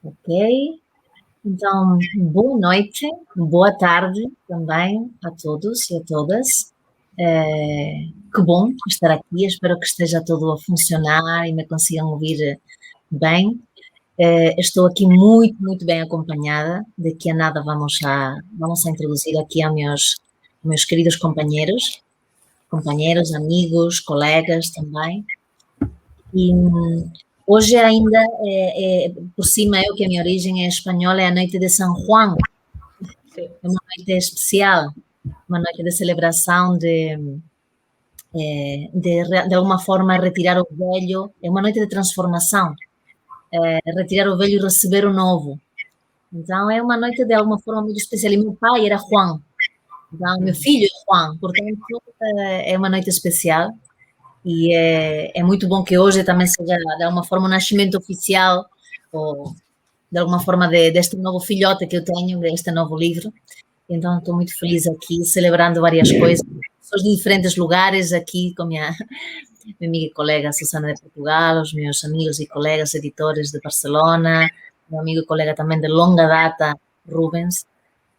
Ok, então, boa noite, boa tarde também a todos e a todas. Que bom estar aqui, espero que esteja tudo a funcionar e me consigam ouvir bem. Estou aqui muito bem acompanhada. Daqui a nada vamos a introduzir aqui a meus queridos companheiros, amigos, colegas também. E hoje ainda, por cima, eu que a minha origem é espanhola, é a noite de São Juan. É uma noite especial, uma noite de celebração de alguma forma retirar o velho, é uma noite de transformação, retirar o velho e receber o novo. Então é uma noite de alguma forma muito especial. E meu pai era Juan, então meu filho é Juan, portanto é uma noite especial. E é muito bom que hoje também seja de alguma forma o nascimento oficial, ou de alguma forma deste novo filhote que eu tenho, deste novo livro. Então estou muito feliz aqui, celebrando várias coisas, pessoas de diferentes lugares aqui com minha amiga e colega Susana de Portugal, os meus amigos e colegas editores de Barcelona, meu amigo e colega também de longa data, Rubens.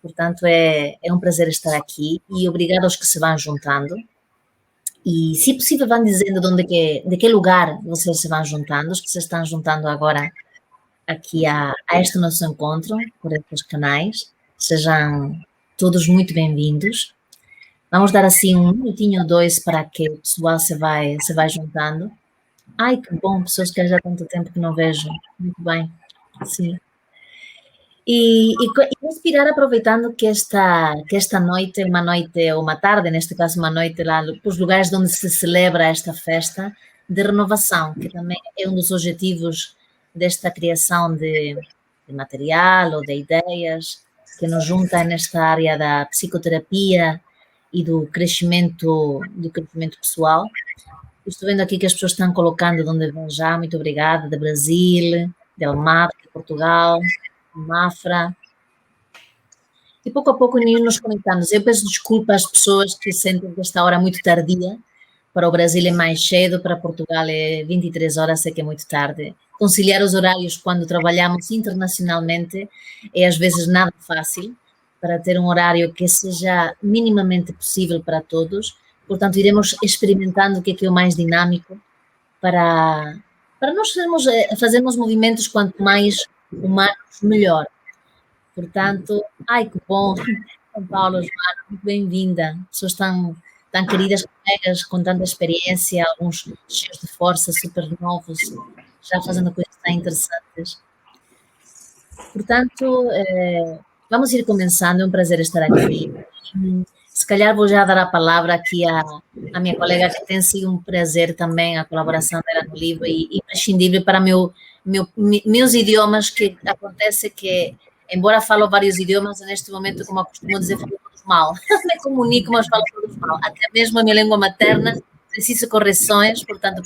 Portanto, é um prazer estar aqui e obrigado aos que se vão juntando. E, se possível, vão dizendo de que lugar vocês se vão juntando, os que se estão juntando agora aqui a este nosso encontro, por estes canais. Sejam todos muito bem-vindos. Vamos dar assim um minutinho ou dois para que o pessoal se vai juntando. Ai, que bom, pessoas que já há tanto tempo que não vejo. Muito bem, sim. E respirar aproveitando que esta noite é uma noite, ou uma tarde, neste caso uma noite lá, os lugares onde se celebra esta festa de renovação, que também é um dos objetivos desta criação de material ou de ideias, que nos junta nesta área da psicoterapia e do crescimento pessoal. Estou vendo aqui que as pessoas estão colocando de onde vão já, muito obrigada, de Brasil, de Almada, de Portugal, Mafra, e pouco a pouco nos conectamos. Eu peço desculpa às pessoas que sentem que esta hora é muito tardia, para o Brasil é mais cedo, para Portugal é 23 horas, sei que é muito tarde. Conciliar os horários quando trabalhamos internacionalmente é às vezes nada fácil, para ter um horário que seja minimamente possível para todos. Portanto, iremos experimentando o que é o mais dinâmico para nós fazermos movimentos quanto mais humanos, melhor. Portanto, ai que bom, São Paulo, Joana, muito bem-vinda. Pessoas tão queridas, colegas com tanta experiência, alguns cheios de força, super novos, já fazendo coisas tão interessantes. Portanto, vamos ir começando, é um prazer estar aqui. Se calhar vou já dar a palavra aqui à minha colega, que tem sido um prazer também a colaboração dela no livro e imprescindível para meus idiomas, que acontece que, embora falo vários idiomas, neste momento, como eu costumo dizer, falo todos mal. Me comunico, mas falo todos mal. Até mesmo a minha língua materna precisa correções, portanto,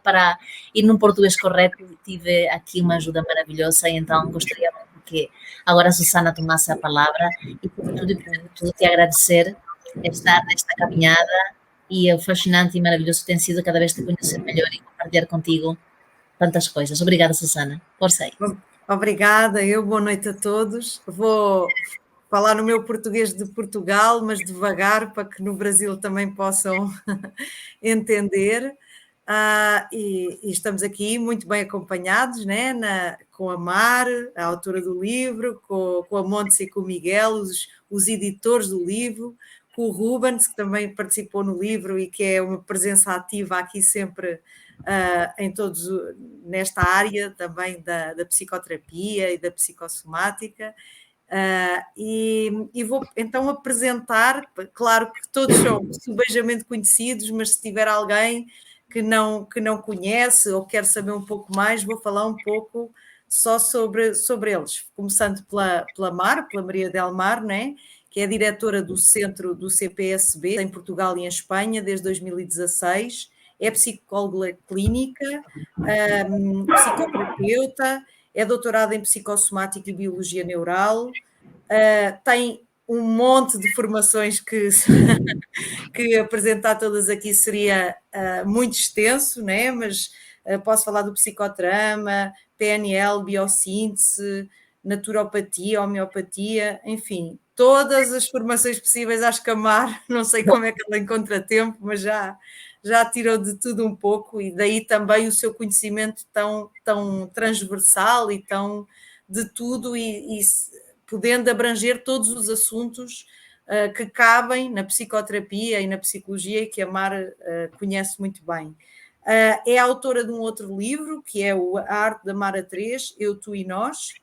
para ir num português correto, tive aqui uma ajuda maravilhosa e então gostaria que agora a Susana tomasse a palavra e, por tudo, te agradecer estar nesta caminhada e o fascinante e maravilhoso tem sido cada vez te conhecer melhor e compartilhar contigo tantas coisas. Obrigada, Susana. Força aí. Obrigada, boa noite a todos. Vou falar no meu português de Portugal, mas devagar, para que no Brasil também possam entender. E estamos aqui muito bem acompanhados, né, com a Mar, a autora do livro, com a Montes e com o Miguel, os editores do livro, com o Rubens, que também participou no livro e que é uma presença ativa aqui sempre em todos, nesta área também da psicoterapia e da psicossomática. E vou então apresentar, claro que todos são subejamente conhecidos, mas se tiver alguém que não conhece ou quer saber um pouco mais, vou falar um pouco só sobre eles, começando pela Mar, pela Maria del Mar, né? Que é diretora do centro do CPSB em Portugal e em Espanha desde 2016, é psicóloga clínica, psicoterapeuta, é doutorada em psicossomática e biologia neural, tem um monte de formações que apresentar todas aqui seria muito extenso, né? Mas posso falar do psicodrama, PNL, biossíntese, naturopatia, homeopatia, enfim, todas as formações possíveis. Acho que a Mar, não sei como é que ela encontra tempo, mas já tirou de tudo um pouco, e daí também o seu conhecimento tão transversal e tão de tudo, e podendo abranger todos os assuntos que cabem na psicoterapia e na psicologia, e que a Mar conhece muito bem. É autora de um outro livro, que é A Arte da Mar a 3, Eu, Tu e Nós,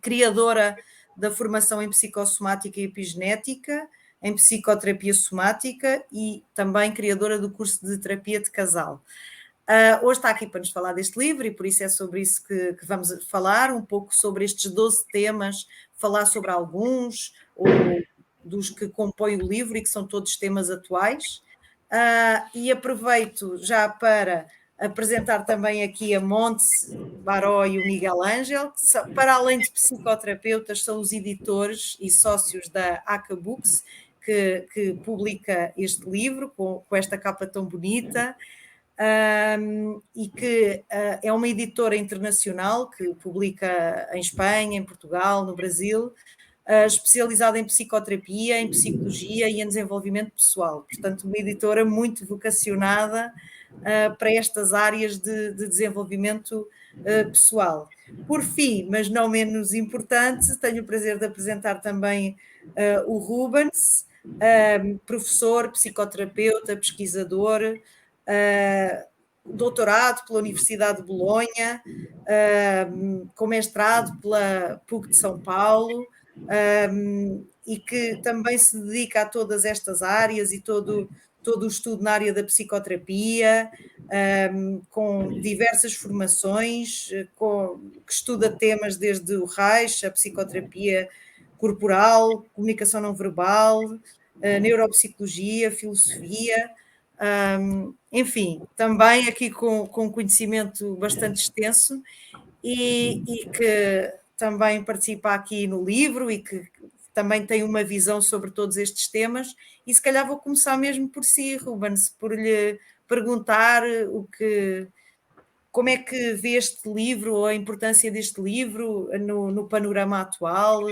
criadora da formação em psicossomática e epigenética, em psicoterapia somática, e também criadora do curso de terapia de casal. Hoje está aqui para nos falar deste livro, e por isso é sobre isso que vamos falar, um pouco sobre estes 12 temas, falar sobre alguns, ou dos que compõem o livro e que são todos temas atuais. E aproveito já para apresentar também aqui a Monte Baró e o Miguel Ângel, que, para além de psicoterapeutas, são os editores e sócios da ACA Books, que publica este livro com esta capa tão bonita, e que é uma editora internacional que publica em Espanha, em Portugal, no Brasil, especializada em psicoterapia, em psicologia e em desenvolvimento pessoal. Portanto, uma editora muito vocacionada para estas áreas de desenvolvimento pessoal. Por fim, mas não menos importante, tenho o prazer de apresentar também o Rubens, professor, psicoterapeuta, pesquisador, doutorado pela Universidade de Bolonha, com mestrado pela PUC de São Paulo, e que também se dedica a todas estas áreas e todo o estudo na área da psicoterapia, com diversas formações, que estuda temas desde o Reich, a psicoterapia corporal, comunicação não verbal, neuropsicologia, filosofia, enfim, também aqui com conhecimento bastante extenso, e que também participa aqui no livro e que também tem uma visão sobre todos estes temas. E se calhar vou começar mesmo por si, Rubens, por lhe perguntar como é que vê este livro, ou a importância deste livro no panorama atual,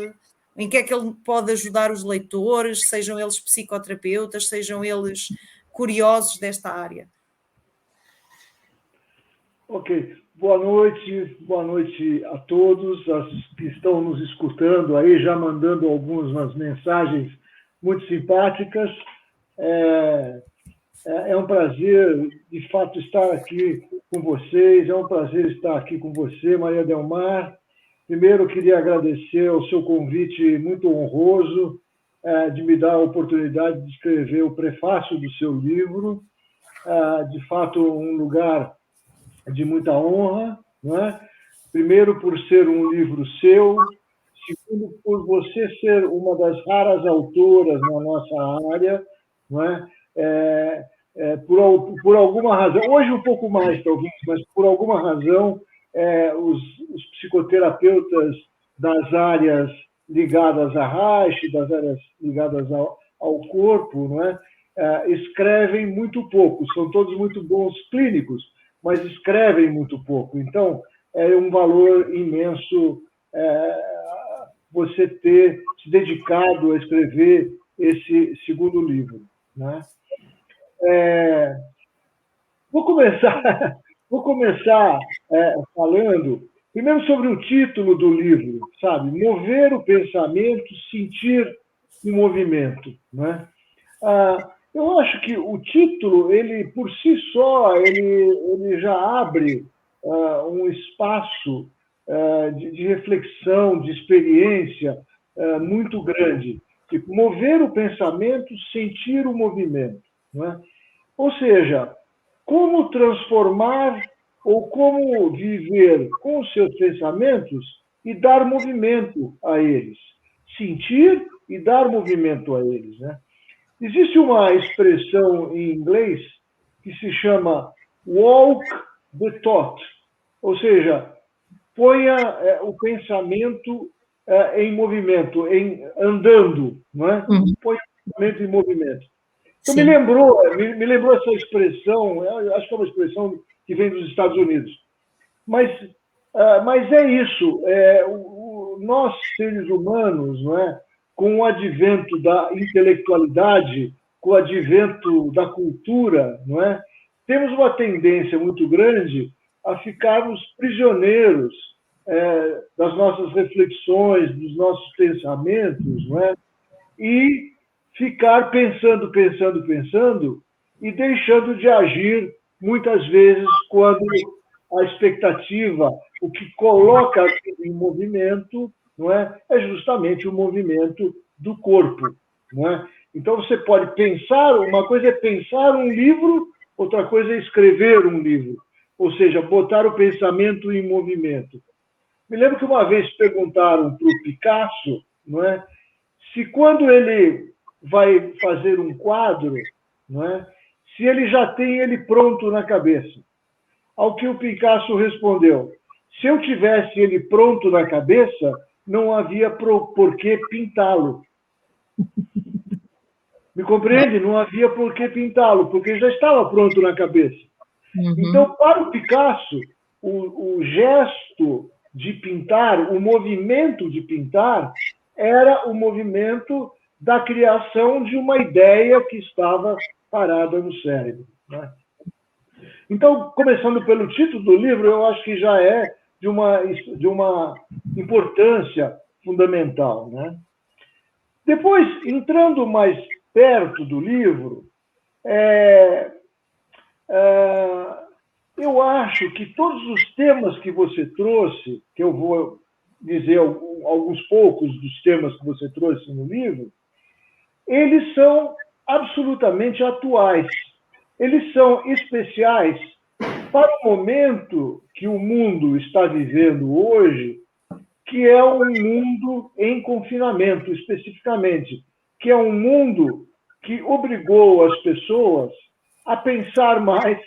em que é que ele pode ajudar os leitores, sejam eles psicoterapeutas, sejam eles curiosos desta área. Ok, boa noite a todos que estão nos escutando aí, já mandando algumas mensagens muito simpáticas. É um prazer, de fato, estar aqui com vocês, é um prazer estar aqui com você, Maria Delmar. Primeiro, eu queria agradecer o seu convite muito honroso de me dar a oportunidade de escrever o prefácio do seu livro. De fato, um lugar de muita honra, não é? Primeiro, por ser um livro seu. Segundo, por você ser uma das raras autoras na nossa área, não é? Por alguma razão, hoje um pouco mais, talvez, mas por alguma razão, os psicoterapeutas das áreas ligadas à Reich, das áreas ligadas ao corpo, não é? Escrevem muito pouco, são todos muito bons clínicos, mas escrevem muito pouco. Então, é um valor imenso você ter se dedicado a escrever esse segundo livro, né? Vou começar falando primeiro sobre o título do livro, sabe? Mover o pensamento, sentir o movimento, né? Eu acho que o título, ele por si só, ele já abre um espaço de reflexão, de experiência muito grande. Tipo, mover o pensamento, sentir o movimento, não é? Ou seja, como transformar ou como viver com os seus pensamentos e dar movimento a eles. Sentir e dar movimento a eles, né? Existe uma expressão em inglês que se chama walk the thought, ou seja, ponha o pensamento em movimento, andando, não é? Ponha o pensamento em movimento. Então, me lembrou essa expressão, acho que é uma expressão que vem dos Estados Unidos. Mas é isso. Nós, seres humanos, não é? Com o advento da intelectualidade, com o advento da cultura, não é? Temos uma tendência muito grande a ficarmos prisioneiros das nossas reflexões, dos nossos pensamentos, não é? E ficar pensando e deixando de agir, muitas vezes, quando a expectativa, o que coloca em movimento, não é justamente o movimento do corpo. Não é? Então, você pode pensar, uma coisa é pensar um livro, outra coisa é escrever um livro, ou seja, botar o pensamento em movimento. Me lembro que uma vez perguntaram para o Picasso, não é, se quando ele vai fazer um quadro, não é, se ele já tem ele pronto na cabeça. Ao que o Picasso respondeu: se eu tivesse ele pronto na cabeça, não havia por que pintá-lo. Me compreende? Não havia por que pintá-lo, porque já estava pronto na cabeça. Uhum. Então, para o Picasso, o gesto de pintar, o movimento de pintar, era o movimento da criação de uma ideia que estava parada no cérebro. Né? Então, começando pelo título do livro, eu acho que já é de uma importância fundamental. Né? Depois, entrando mais perto do livro, eu acho que todos os temas que você trouxe, que eu vou dizer alguns poucos dos temas que você trouxe no livro, eles são absolutamente atuais. Eles são especiais para o momento que o mundo está vivendo hoje, que é um mundo em confinamento, especificamente, que é um mundo que obrigou as pessoas a pensar mais,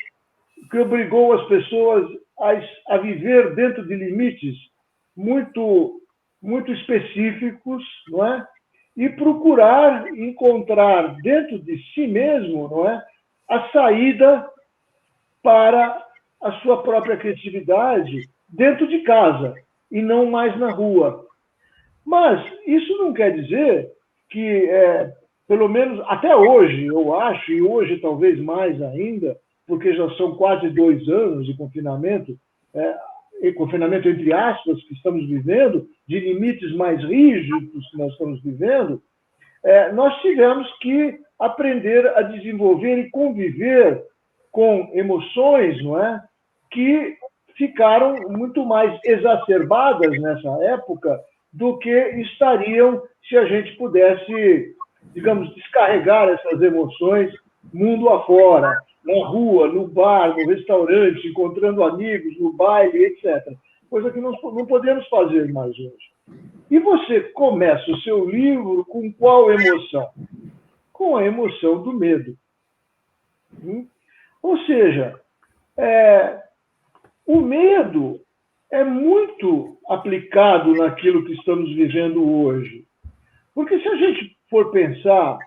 que obrigou as pessoas a viver dentro de limites muito, muito específicos, não é? E procurar encontrar dentro de si mesmo, não é, a saída para a sua própria criatividade dentro de casa e não mais na rua. Mas isso não quer dizer que, pelo menos até hoje, eu acho, e hoje talvez mais ainda, porque já são quase 2 anos de confinamento, confinamento entre aspas, que estamos vivendo, de limites mais rígidos que nós estamos vivendo, nós tivemos que aprender a desenvolver e conviver com emoções, não é, que ficaram muito mais exacerbadas nessa época do que estariam se a gente pudesse, digamos, descarregar essas emoções mundo afora, na rua, no bar, no restaurante, encontrando amigos, no baile, etc. Coisa que não podemos fazer mais hoje. E você começa o seu livro com qual emoção? Com a emoção do medo. Ou seja, o medo é muito aplicado naquilo que estamos vivendo hoje. Porque se a gente for pensar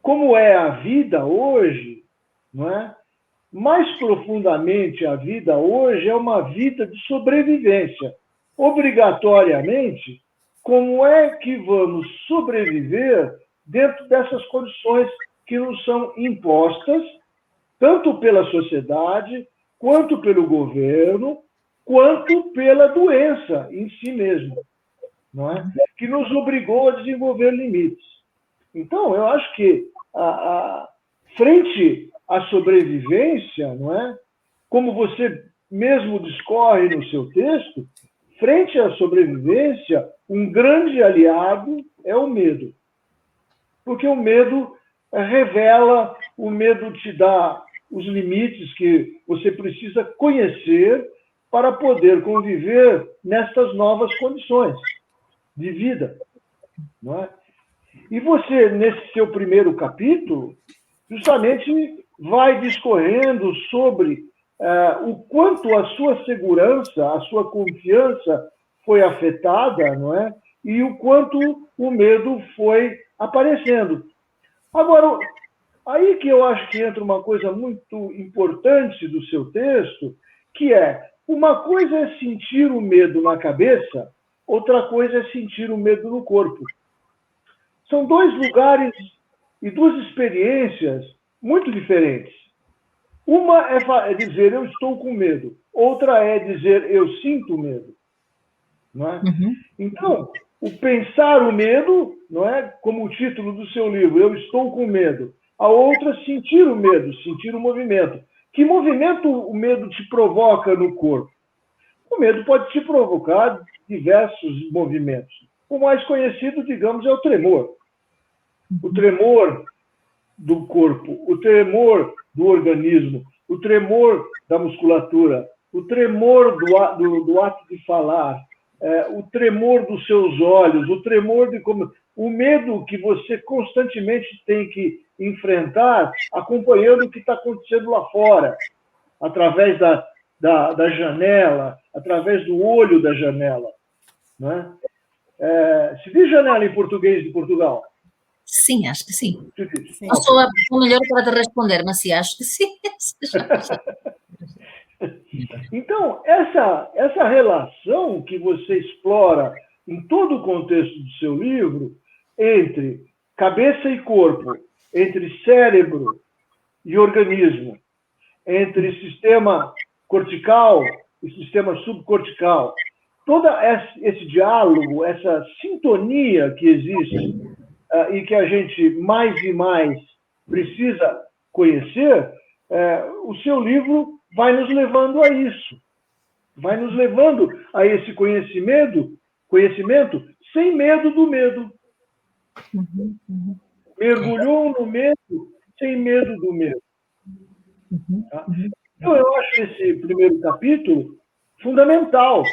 como é a vida hoje, não é? Mais profundamente a vida hoje é uma vida de sobrevivência. Obrigatoriamente, como é que vamos sobreviver dentro dessas condições que nos são impostas, tanto pela sociedade, quanto pelo governo, quanto pela doença em si mesmo, não é? Que nos obrigou a desenvolver limites. Então, eu acho que, frente à sobrevivência, não é? Como você mesmo discorre no seu texto, frente à sobrevivência, um grande aliado é o medo. Porque o medo revela, o medo te dá os limites que você precisa conhecer para poder conviver nestas novas condições de vida, não é? E você, nesse seu primeiro capítulo, justamente vai discorrendo sobre o quanto a sua segurança, a sua confiança foi afetada, não é? E o quanto o medo foi aparecendo. Agora, Aí que eu acho que entra uma coisa muito importante do seu texto, que é, uma coisa é sentir o medo na cabeça, outra coisa é sentir o medo no corpo. São dois lugares e duas experiências muito diferentes. Uma é dizer, eu estou com medo. Outra é dizer, eu sinto medo. Não é? Então, o pensar o medo, não é? Como o título do seu livro, eu estou com medo. A outra, sentir o medo, sentir o movimento. Que movimento o medo te provoca no corpo? O medo pode te provocar diversos movimentos. O mais conhecido, digamos, é o tremor. O tremor do corpo, o tremor do organismo, o tremor da musculatura, o tremor do ato de falar, o tremor dos seus olhos, o tremor de como... O medo que você constantemente tem que enfrentar, acompanhando o que está acontecendo lá fora, através da janela, através do olho da janela. Né? Se diz janela em português de Portugal? Sim, acho que sim. Sim. Não sou a pessoa melhor para te responder, mas sim, acho que sim. Então, essa relação que você explora em todo o contexto do seu livro, entre cabeça e corpo, entre cérebro e organismo, entre sistema cortical e sistema subcortical, todo esse diálogo, essa sintonia que existe e que a gente mais e mais precisa conhecer, o seu livro vai nos levando a isso. Vai nos levando a esse conhecimento sem medo do medo. Mergulhou no medo sem medo do medo. Tá? Então, eu acho esse primeiro capítulo fundamental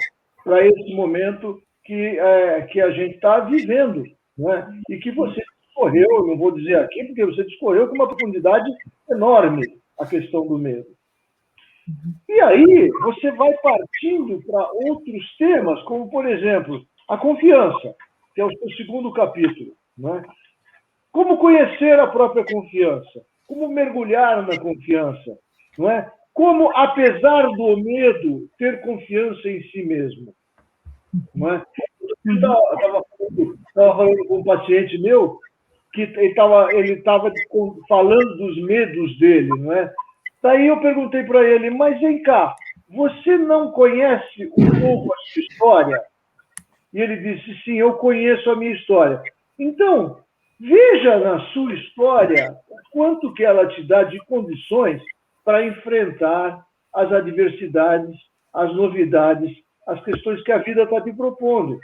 para esse momento que a gente está vivendo. Né? E que você discorreu, não vou dizer aqui, porque você discorreu com uma profundidade enorme a questão do medo. E aí, você vai partindo para outros temas, como, por exemplo, a confiança, que é o seu segundo capítulo. Né? Como conhecer a própria confiança? Como mergulhar na confiança? Não é? Como, apesar do medo, ter confiança em si mesmo? Não é? Eu estava falando com um paciente meu que ele estava falando dos medos dele, não é? Daí eu perguntei para ele, mas vem cá, você não conhece um pouco a sua história? E ele disse, sim, eu conheço a minha história. Então, veja na sua história quanto que ela te dá de condições para enfrentar as adversidades, as novidades, as questões que a vida está te propondo.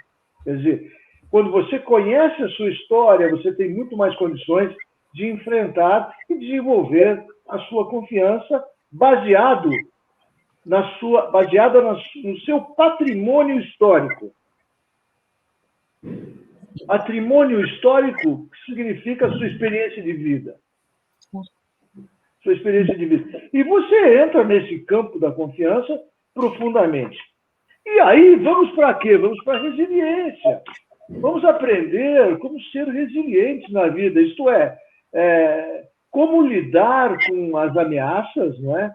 Quer dizer, quando você conhece a sua história, você tem muito mais condições de enfrentar e desenvolver a sua confiança baseada no seu patrimônio histórico. Patrimônio histórico significa a sua experiência de vida. Sua experiência de vida. E você entra nesse campo da confiança profundamente. E aí, vamos para quê? Vamos para a resiliência. Vamos aprender como ser resilientes na vida, isto é, como lidar com as ameaças, não é?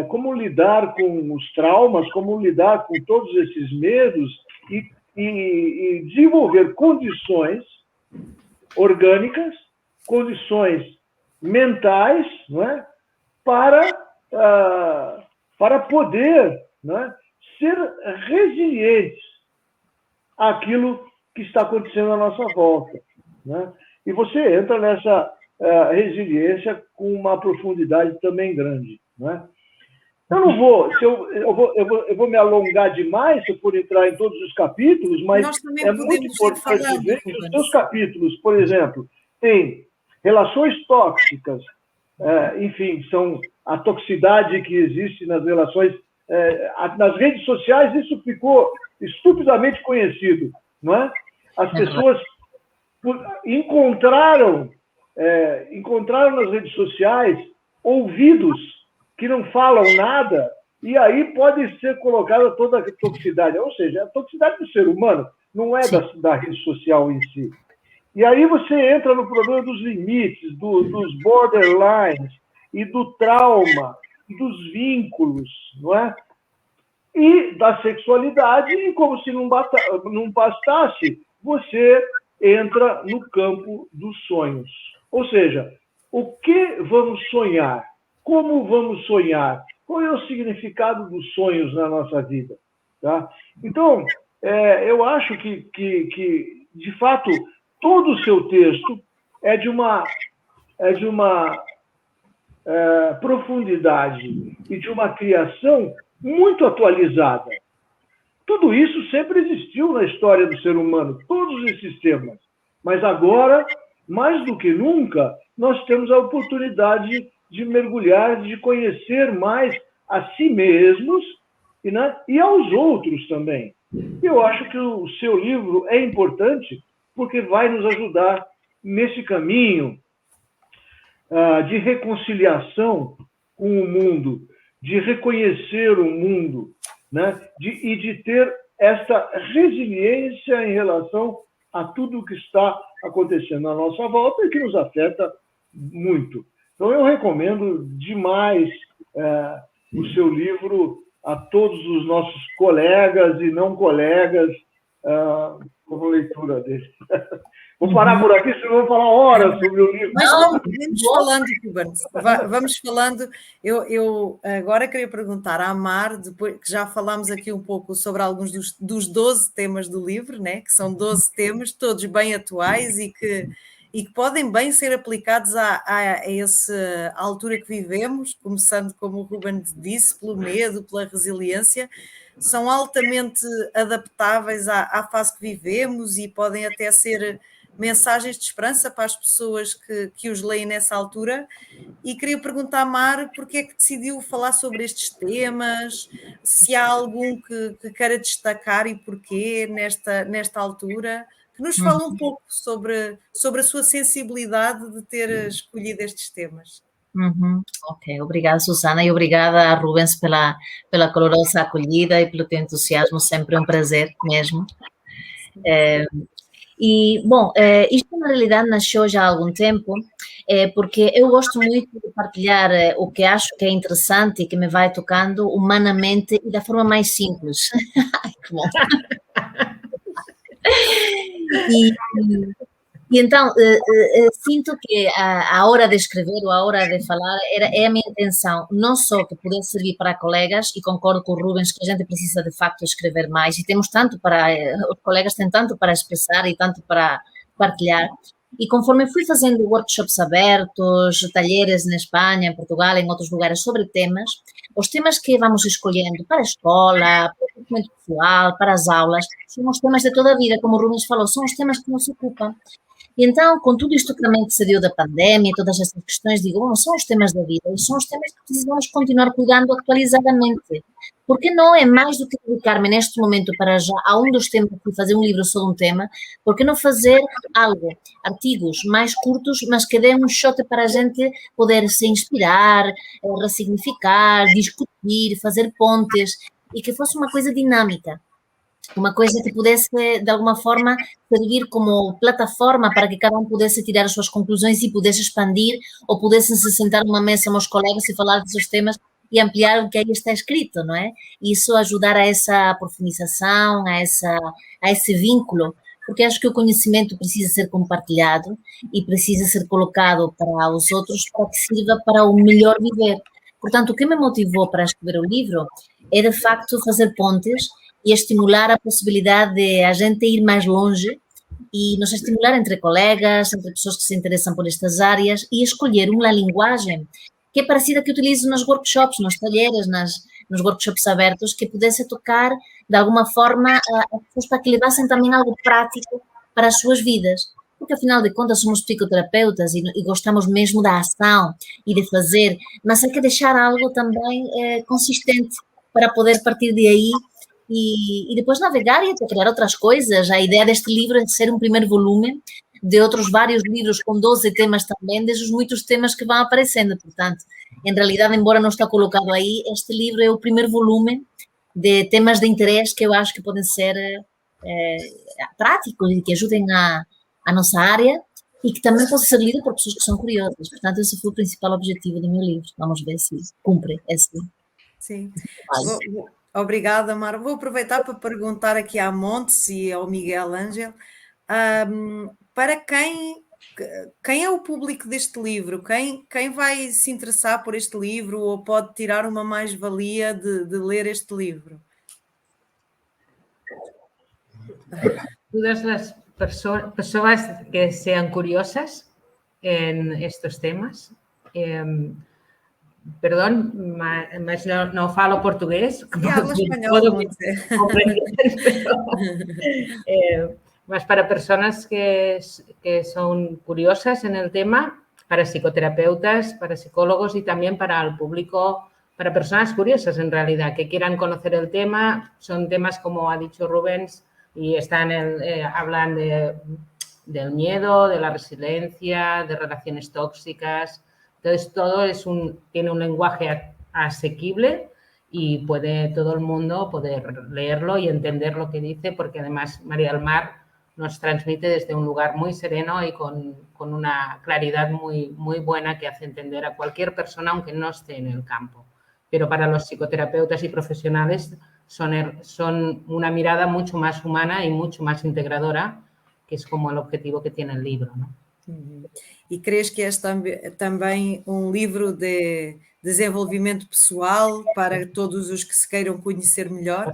Como lidar com os traumas, como lidar com todos esses medos e desenvolver condições orgânicas, condições mentais, não é? Para poder, não é? Ser resilientes àquilo que está acontecendo à nossa volta. Né? E você entra nessa resiliência com uma profundidade também grande. Né? Eu não vou, eu vou me alongar demais se eu for entrar em todos os capítulos, mas é muito importante ver que os seus capítulos, por exemplo, têm relações tóxicas, enfim, são a toxicidade que existe nas relações. Nas redes sociais, isso ficou estupidamente conhecido. Não é? As pessoas encontraram nas redes sociais ouvidos que não falam nada, e aí pode ser colocada toda a toxicidade. Ou seja, a toxicidade do ser humano não é da rede social em si. E aí você entra no problema dos limites, dos borderlines, e do trauma, e dos vínculos, não é? E da sexualidade, e como se não bastasse, você entra no campo dos sonhos. Ou seja, o que vamos sonhar? Como vamos sonhar? Qual é o significado dos sonhos na nossa vida? Tá? Então, eu acho que, de fato, todo o seu texto é de uma profundidade e de uma criação muito atualizada. Tudo isso sempre existiu na história do ser humano, todos esses temas. Mas agora, mais do que nunca, nós temos a oportunidade de mergulhar, de conhecer mais a si mesmos, né? E aos outros também. Eu acho que o seu livro é importante porque vai nos ajudar nesse caminho de reconciliação com o mundo, de reconhecer o mundo, né? E de ter esta resiliência em relação a tudo o que está acontecendo à nossa volta e que nos afeta muito. Então, eu recomendo demais o seu livro a todos os nossos colegas e não colegas, como leitura dele. Vou parar por aqui, senão vou falar horas sobre o livro. Mas vamos falando, Rubens, vamos falando. Eu agora queria perguntar à Mar, depois que já falámos aqui um pouco sobre alguns dos 12 temas do livro, né? Que são 12 temas, todos bem atuais e que podem bem ser aplicados a essa altura que vivemos, começando, como o Rubens disse, pelo medo, pela resiliência, são altamente adaptáveis à fase que vivemos e podem até ser mensagens de esperança para as pessoas que os leem nessa altura. E queria perguntar à Mar porque é que decidiu falar sobre estes temas, se há algum que queira destacar e porquê nesta altura, que nos fale um pouco sobre a sua sensibilidade de ter escolhido estes temas. Ok, obrigada, Susana, e obrigada a Rubens pela calorosa acolhida e pelo teu entusiasmo, sempre um prazer mesmo. Bom, isto na realidade nasceu já há algum tempo, porque eu gosto muito de partilhar o que acho que é interessante e que me vai tocando humanamente e da forma mais simples. Ai, que bom! E então, sinto que a hora de escrever ou a hora de falar é a minha intenção, não só que pudesse servir para colegas, e concordo com o Rubens que a gente precisa de facto escrever mais, e temos tanto para, os colegas têm tanto para expressar e tanto para partilhar, e conforme fui fazendo workshops abertos, talheres na Espanha, em Portugal, em outros lugares sobre temas, os temas que vamos escolhendo para a escola, para o desenvolvimento pessoal, para as aulas, são os temas de toda a vida, como o Rubens falou, são os temas que nos ocupam. E então, com tudo isto que também se deu da pandemia, todas essas questões, digo, bom, são os temas da vida e são os temas que precisamos continuar cuidando atualizadamente. Porque não é mais do que dedicar-me neste momento para já a um dos temas, de fazer um livro sobre um tema, porque não fazer algo, artigos mais curtos, mas que dêem um shot para a gente poder se inspirar, ressignificar, discutir, fazer pontes e que fosse uma coisa dinâmica. Uma coisa que pudesse, de alguma forma, servir como plataforma para que cada um pudesse tirar as suas conclusões e pudesse expandir ou pudessem se sentar numa mesa com os colegas e falar desses temas e ampliar o que aí está escrito, não é? E isso ajudar a essa profundização, a esse vínculo, porque acho que o conhecimento precisa ser compartilhado e precisa ser colocado para os outros para que sirva para o melhor viver. Portanto, o que me motivou para escrever o livro é, de facto, fazer pontes e estimular a possibilidade de a gente ir mais longe e nos estimular entre colegas, entre pessoas que se interessam por estas áreas e escolher uma linguagem que é parecida que utilizo nos workshops, nos talheres, nos workshops abertos, que pudesse tocar, de alguma forma, a pessoas para que levassem também algo prático para as suas vidas. Porque, afinal de contas, somos psicoterapeutas e gostamos mesmo da ação e de fazer, mas há que deixar algo também consistente para poder partir de aí e depois navegar e até criar outras coisas. A ideia deste livro é ser um primeiro volume de outros vários livros com 12 temas também, desses muitos temas que vão aparecendo. Portanto, em realidade, embora não está colocado aí, este livro é o primeiro volume de temas de interesse que eu acho que podem ser práticos e que ajudem a à nossa área e que também possa ser lido por pessoas que são curiosas. Portanto, esse foi o principal objetivo do meu livro. Vamos ver se cumpre esse Sim. trabalho. Obrigada, Mara. Vou aproveitar para perguntar aqui à Montes e ao Miguel Ângel, para quem é o público deste livro? Quem vai se interessar por este livro ou pode tirar uma mais-valia de ler este livro? Todas las personas que sean curiosas en estos temas. Perdón, mas no falo portugués. Sí, hablo español. Mas para personas que son curiosas en el tema, para psicoterapeutas, para psicólogos y también para el público, para personas curiosas en realidad, que quieran conocer el tema. Son temas, como ha dicho Rubens, y hablan del miedo, de la resiliencia, de relaciones tóxicas. Entonces, todo tiene un lenguaje asequible y puede todo el mundo poder leerlo y entender lo que dice, porque además María del Mar nos transmite desde un lugar muy sereno y con una claridad muy, muy buena que hace entender a cualquier persona, aunque no esté en el campo. Pero para los psicoterapeutas y profesionales son una mirada mucho más humana y mucho más integradora, que es como el objetivo que tiene el libro, ¿no? E crees que este também livro de desenvolvimento pessoal para todos os que se queiram conhecer melhor?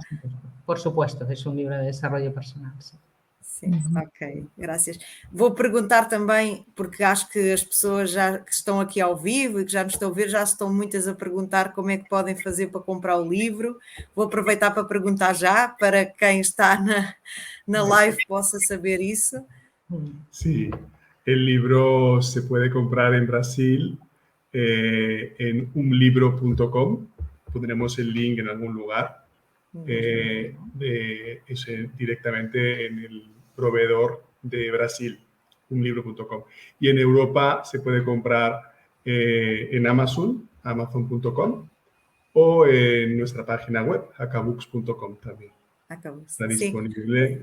Por supuesto, es un libro de desarrollo personal, sí. Sim, ok, graças. Vou perguntar também, porque acho que as pessoas já que estão aqui ao vivo e que já nos estão a ver, já estão muitas a perguntar como é que podem fazer para comprar o livro. Vou aproveitar para perguntar já, para quem está na live possa saber isso. Sí, el libro se puede comprar en Brasil en umlibro.com. Pondremos el link en algún lugar. Directamente en el proveedor de Brasil, umlibro.com. Y en Europa se puede comprar en amazon.com o en nuestra página web, acabooks.com también. Está disponible.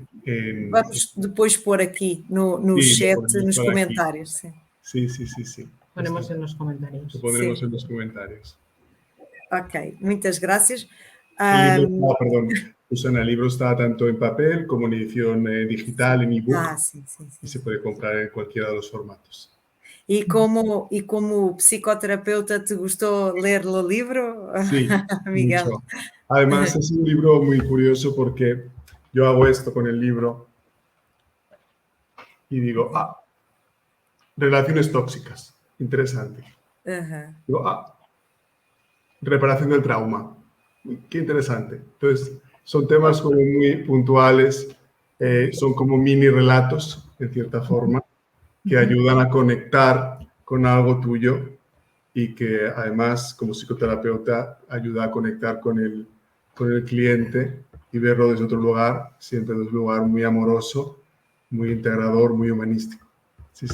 Vamos depois pôr aqui no chat, nos comentários. Sí. Ponemos en los comentarios. Lo pondremos en los comentarios. Ok, muchas gracias. Perdón, Susana, el libro está tanto en papel como en edición digital, en ebook, sí. Y se puede comprar en cualquiera de los formatos. E como psicoterapeuta, ¿te gustó leer el libro, sí, Miguel? Mucho. Además, es un libro muy curioso porque yo hago esto con el libro y digo, relaciones tóxicas, interesante. Digo, reparación del trauma. Qué interesante. Entonces, son temas como muy puntuales, son como mini relatos, en cierta forma, que ayudan a conectar con algo tuyo y que además, como psicoterapeuta, ayuda a conectar con el cliente y verlo desde otro lugar, siempre desde un lugar muy amoroso, muy integrador, muy humanístico. Sí.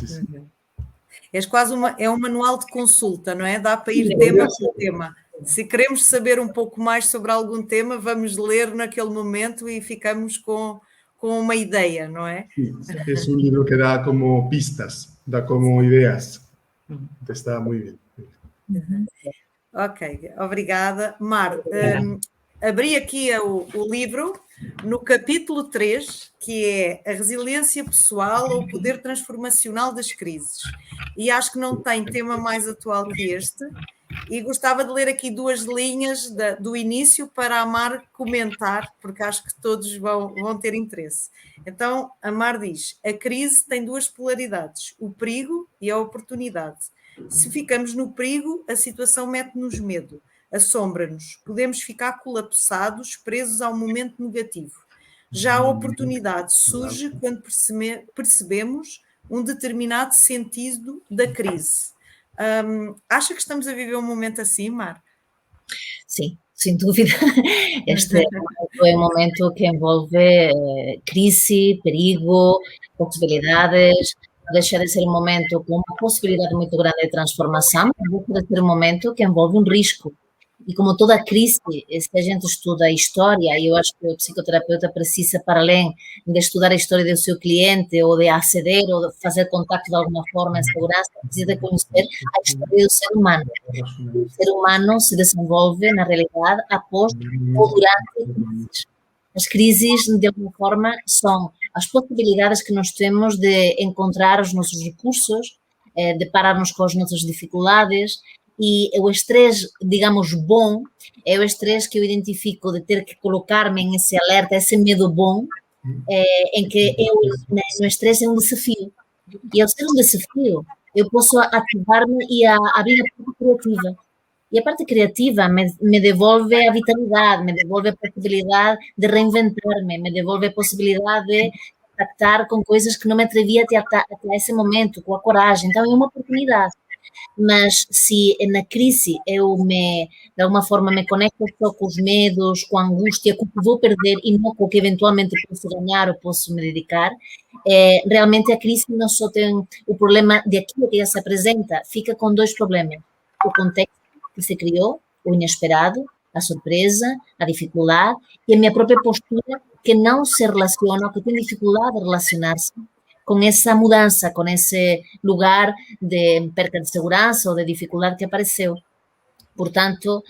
És quase um manual de consulta, não é? Dá para ir tema por tema. Se queremos saber um pouco mais sobre algum tema, vamos ler naquele momento e ficamos com uma ideia, não é? Sí, es un libro que da como pistas, da como ideas. Está muy bien. Ok, obrigada. Mar, abri aqui o livro no capítulo 3, que é a resiliência pessoal ou o poder transformacional das crises. E acho que não tem tema mais atual que este. E gostava de ler aqui 2 linhas do início para a Mar comentar, porque acho que todos vão ter interesse. Então, a Mar diz: a crise tem 2 polaridades, o perigo e a oportunidade. Se ficamos no perigo, a situação mete-nos medo, assombra-nos, podemos ficar colapsados, presos ao momento negativo. Já a oportunidade surge quando percebemos um determinado sentido da crise. Acha que estamos a viver um momento assim, Mar? Sim, sem dúvida. Este é um momento que envolve crise, perigo, possibilidades. Deixa de ser um momento com uma possibilidade muito grande de transformação, mas deixa de ser um momento que envolve um risco E como toda crise, se a gente estuda a história, e eu acho que o psicoterapeuta precisa, para além de estudar a história do seu cliente, ou de aceder, ou de fazer contato de alguma forma em segurança, precisa de conhecer a história do ser humano. O ser humano se desenvolve, na realidade, após ou durante crises. As crises, de alguma forma, são as possibilidades que nós temos de encontrar os nossos recursos, de pararmos com as nossas dificuldades. E o estresse, digamos, bom, é o estresse que eu identifico de ter que colocar-me nesse alerta, esse medo bom, em que no estresse é um desafio. E ao ser um desafio, eu posso ativar-me e abrir a parte criativa. E a parte criativa me devolve a vitalidade, me devolve a possibilidade de reinventar-me, me devolve a possibilidade de contactar com coisas que não me atrevia até esse momento, com a coragem. Então, é uma oportunidade. Mas se na crise eu de alguma forma me conecto só com os medos, com a angústia, com o que vou perder e não com o que eventualmente posso ganhar ou posso me dedicar, realmente a crise não só tem o problema de aquilo que já se apresenta, fica com dois problemas. O contexto que se criou, o inesperado, a surpresa, a dificuldade e a minha própria postura que não se relaciona, que tem dificuldade de relacionar-se com essa mudança, com esse lugar de perca de segurança ou de dificuldade que apareceu. Portanto,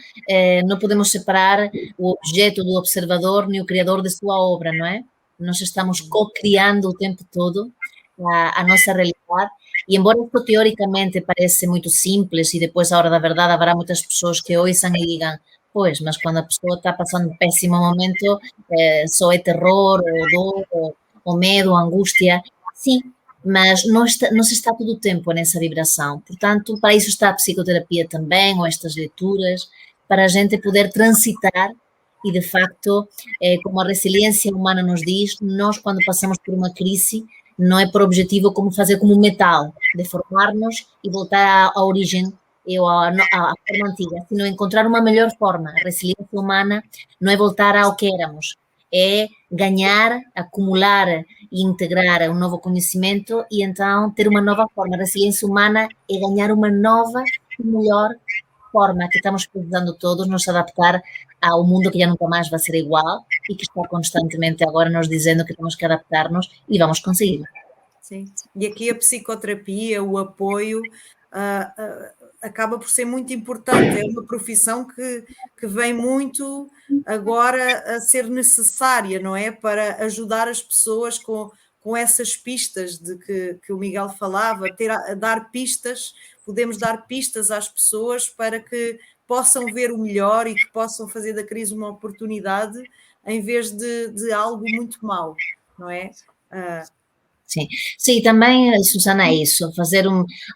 não podemos separar o objeto do observador nem o criador de sua obra, não é? Nós estamos co-criando o tempo todo a nossa realidade e, embora isto teoricamente pareça muito simples e depois, à hora da verdade, haverá muitas pessoas que ouçam e digam pois, mas quando a pessoa está passando um péssimo momento, só é terror, ou dor, ou medo, ou angústia. Sim, mas não se está todo o tempo nessa vibração. Portanto, para isso está a psicoterapia também, ou estas leituras, para a gente poder transitar e, de facto, como a resiliência humana nos diz, nós, quando passamos por uma crise, não é por objetivo como fazer como um metal, deformar-nos e voltar à origem, ou à forma antiga, sino encontrar uma melhor forma. A resiliência humana não é voltar ao que éramos, é ganhar, acumular e integrar um novo conhecimento e então ter uma nova forma. A resiliência humana é ganhar uma nova e melhor forma que estamos precisando todos, nos adaptar ao mundo que já nunca mais vai ser igual e que está constantemente agora nos dizendo que temos que adaptar-nos e vamos conseguir. Sim, e aqui a psicoterapia, o apoio, acaba por ser muito importante. É uma profissão que vem muito agora a ser necessária, não é? Para ajudar as pessoas com essas pistas de que o Miguel falava, dar pistas, podemos dar pistas às pessoas para que possam ver o melhor e que possam fazer da crise uma oportunidade em vez de algo muito mau, não é? Sim, também, Susana, é isso, fazer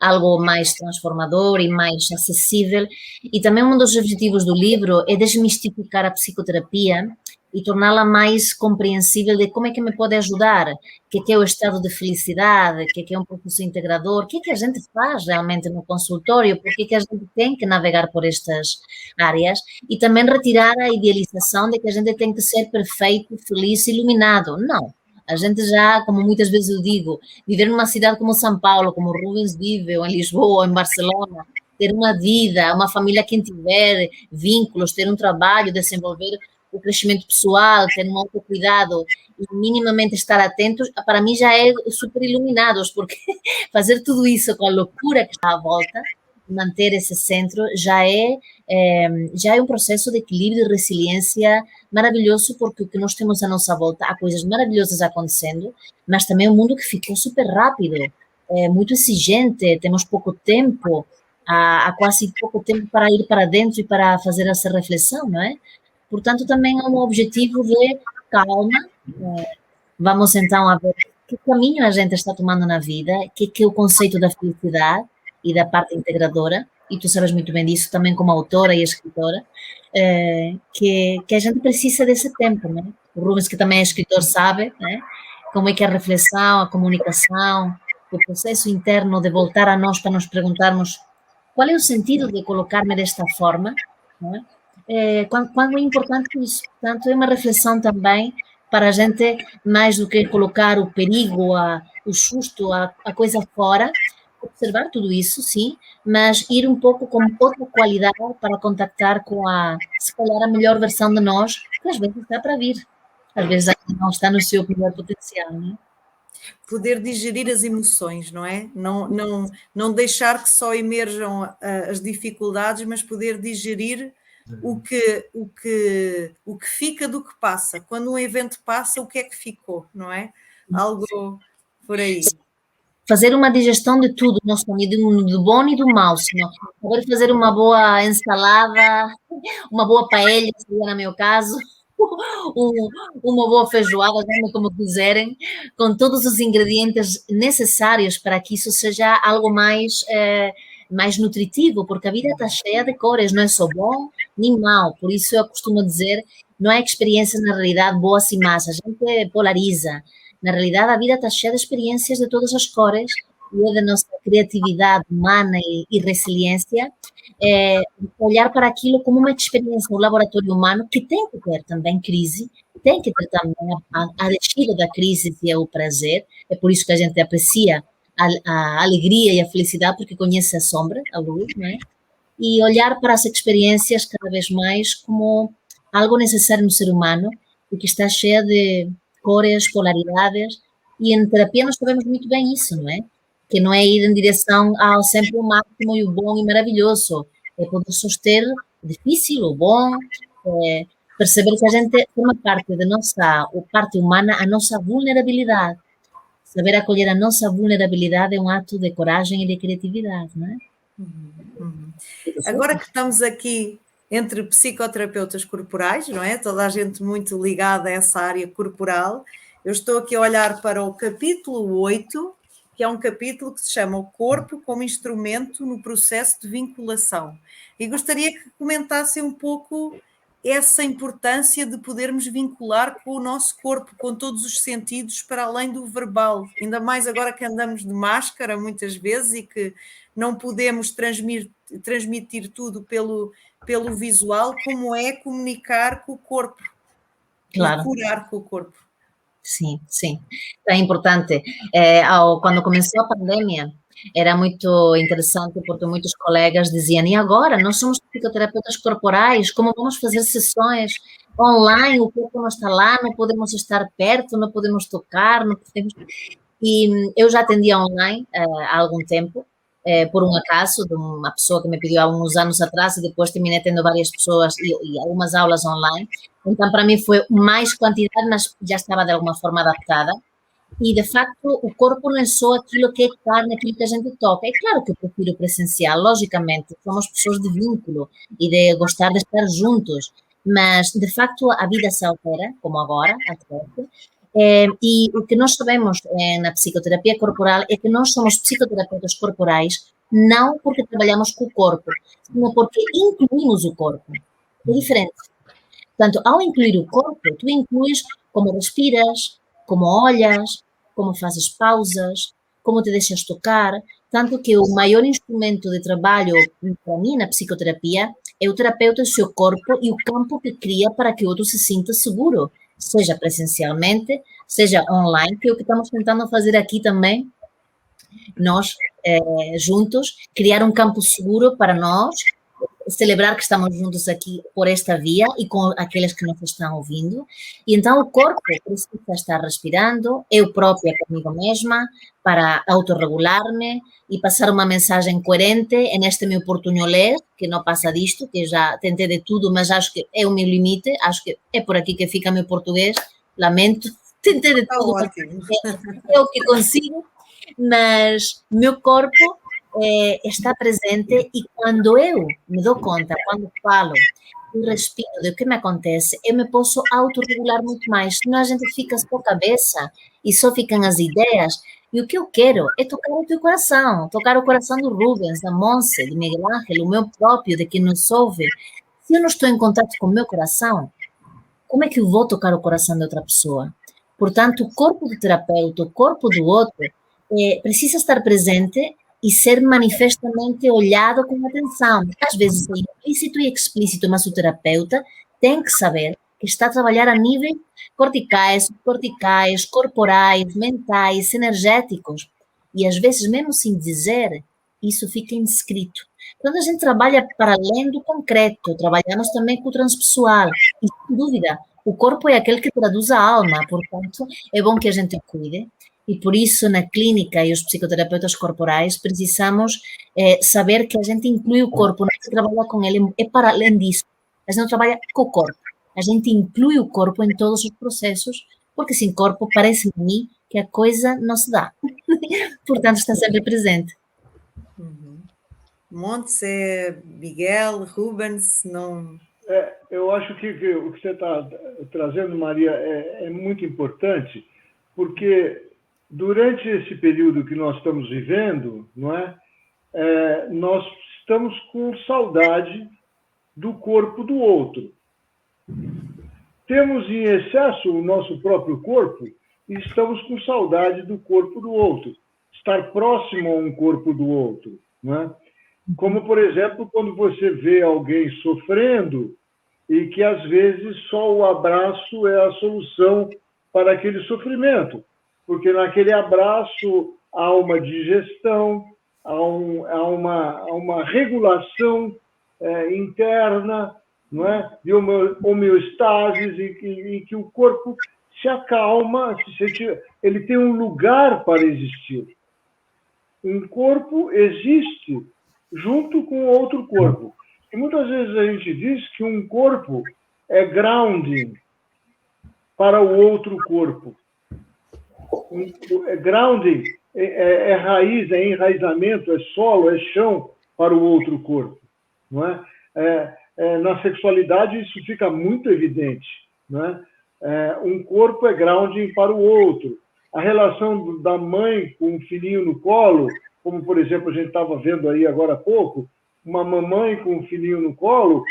algo mais transformador e mais acessível. E também um dos objetivos do livro é desmistificar a psicoterapia e torná-la mais compreensível de como é que me pode ajudar, o que é o estado de felicidade, o que é um processo integrador, o que é que a gente faz realmente no consultório, por que a gente tem que navegar por estas áreas e também retirar a idealização de que a gente tem que ser perfeito, feliz, iluminado. Não. A gente já, como muitas vezes eu digo, viver numa cidade como São Paulo, como Rubens vive, ou em Lisboa, ou em Barcelona, ter uma vida, uma família quem tiver, vínculos, ter um trabalho, desenvolver o crescimento pessoal, ter um autocuidado e minimamente estar atentos, para mim já é super iluminados, porque fazer tudo isso com a loucura que está à volta, manter esse centro, já é um processo de equilíbrio e resiliência maravilhoso, porque o que nós temos à nossa volta, há coisas maravilhosas acontecendo, mas também um mundo que ficou super rápido, muito exigente, temos pouco tempo, há quase pouco tempo para ir para dentro e para fazer essa reflexão, não é? Portanto, também é um objetivo de calma, vamos então a ver que caminho a gente está tomando na vida, que é o conceito da felicidade e da parte integradora, e tu sabes muito bem disso também como autora e escritora, que a gente precisa desse tempo, né? O Rubens, que também é escritor, sabe, né? Como é que a reflexão, a comunicação, o processo interno de voltar a nós para nos perguntarmos qual é o sentido de colocar-me desta forma, né? Quão é importante isso. Portanto, é uma reflexão também para a gente, mais do que colocar o perigo, o susto, a coisa fora, observar tudo isso, sim, mas ir um pouco com outra qualidade para contactar com se calhar, a melhor versão de nós, que às vezes está para vir. Às vezes ainda não está no seu melhor potencial, não é? Poder digerir as emoções, não é? Não deixar que só emerjam as dificuldades, mas poder digerir o que fica do que passa. Quando um evento passa, o que é que ficou, não é? Algo por aí. Fazer uma digestão de tudo, não só do bom e do mau, senão poder fazer uma boa ensalada, uma boa paella, seria no meu caso, uma boa feijoada, como quiserem, com todos os ingredientes necessários para que isso seja algo mais nutritivo, porque a vida está cheia de cores, não é só bom nem mau. Por isso eu costumo dizer, não há experiências na realidade boas e más, a gente polariza. Na realidade, a vida está cheia de experiências de todas as cores, e é da nossa criatividade humana e resiliência olhar para aquilo como uma experiência, um laboratório humano que tem que ter também crise, tem que ter também a descida da crise e o prazer. É por isso que a gente aprecia a alegria e a felicidade, porque conhece a sombra, a luz, não é? E olhar para as experiências cada vez mais como algo necessário no ser humano e que está cheia de cores, polaridades, e em terapia nós sabemos muito bem isso, não é? Que não é ir em direção ao sempre o máximo e o bom e maravilhoso, é poder soster o difícil, o bom, perceber que a gente forma parte da nossa parte humana, a nossa vulnerabilidade. Saber acolher a nossa vulnerabilidade é um ato de coragem e de criatividade, não é? Agora que estamos aqui entre psicoterapeutas corporais, não é? Toda a gente muito ligada a essa área corporal. Eu estou aqui a olhar para o capítulo 8, que é um capítulo que se chama O Corpo como Instrumento no Processo de Vinculação. E gostaria que comentassem um pouco essa importância de podermos vincular com o nosso corpo, com todos os sentidos, para além do verbal. Ainda mais agora que andamos de máscara muitas vezes e que não podemos transmitir tudo pelo visual, como é comunicar com o corpo, claro, e curar com o corpo. Sim, sim. É importante. Quando começou a pandemia, era muito interessante porque muitos colegas diziam, e agora, nós somos psicoterapeutas corporais, como vamos fazer sessões online, o corpo não está lá, não podemos estar perto, não podemos tocar, não podemos... E eu já atendia online há algum tempo, por um acaso, de uma pessoa que me pediu há uns anos atrás, e depois terminei tendo várias pessoas e algumas aulas online. Então, para mim foi mais quantidade, mas já estava de alguma forma adaptada. E, de facto, o corpo não é só aquilo que é carne, aquilo que a gente toca. É claro que eu prefiro presencial, logicamente, somos pessoas de vínculo e de gostar de estar juntos, mas, de facto, a vida se altera, como agora, e o que nós sabemos na psicoterapia corporal é que nós somos psicoterapeutas corporais não porque trabalhamos com o corpo, sino porque incluímos o corpo. É diferente. Portanto, ao incluir o corpo, tu incluís como respiras, como olhas, como fazes pausas, como te deixas tocar. Tanto que o maior instrumento de trabalho para mim na psicoterapia é o terapeuta, o seu corpo e o campo que cria para que o outro se sinta seguro, seja presencialmente, seja online, que é o que estamos tentando fazer aqui também, nós juntos, criar um campo seguro para nós, celebrar que estamos juntos aqui por esta via e com aqueles que nos estão ouvindo. E então o corpo precisa estar respirando, eu própria comigo mesma, para autorregular-me e passar uma mensagem coerente neste meu portunholês, que não passa disto, que já tentei de tudo, mas acho que é o meu limite, acho que é por aqui que fica meu português, lamento, tentei de tudo, é o que consigo, mas meu corpo está presente e quando eu me dou conta, quando falo e respiro do que me acontece, eu me posso autorregular muito mais, senão a gente fica só cabeça e só ficam as ideias. E o que eu quero é tocar o teu coração, tocar o coração do Rubens, da Monse, de Miguel Ángel, o meu próprio, de quem nos ouve. Se eu não estou em contato com o meu coração, como é que eu vou tocar o coração de outra pessoa? Portanto, o corpo do terapeuta, o corpo do outro, precisa estar presente e ser manifestamente olhado com atenção. Às vezes é implícito e explícito, mas o terapeuta tem que saber que está a trabalhar a níveis corticais, subcorticais, corporais, mentais, energéticos. E às vezes, mesmo sem dizer, isso fica inscrito. Quando a gente trabalha para além do concreto, trabalhamos também com o transpessoal. E, sem dúvida, o corpo é aquele que traduz a alma, portanto, é bom que a gente cuide. E por isso, na clínica e os psicoterapeutas corporais, precisamos saber que a gente inclui o corpo, não é que trabalha com ele, é para além disso. A gente não trabalha com o corpo. A gente inclui o corpo em todos os processos, porque sem corpo parece a mim que a coisa não se dá. Portanto, está sempre presente. Montse, Miguel, Rubens, não... Eu acho que o que você está trazendo, Maria, é muito importante, porque durante esse período que nós estamos vivendo, não é? Nós estamos com saudade do corpo do outro. Temos em excesso o nosso próprio corpo e estamos com saudade do corpo do outro, estar próximo a um corpo do outro, não é? Como, por exemplo, quando você vê alguém sofrendo e que, às vezes, só o abraço é a solução para aquele sofrimento, porque naquele abraço há uma digestão, há uma regulação interna, não é? De homeostase, em que o corpo se acalma, ele tem um lugar para existir. Um corpo existe junto com outro corpo. E muitas vezes a gente diz que um corpo é grounding para o outro corpo. Grounding é raiz, é enraizamento, é solo, é chão para o outro corpo. Não é? Na sexualidade isso fica muito evidente. Não é? Um corpo é grounding para o outro. A relação da mãe com o filhinho no colo, como, por exemplo, a gente estava vendo aí agora há pouco, uma mamãe com um filhinho no colo,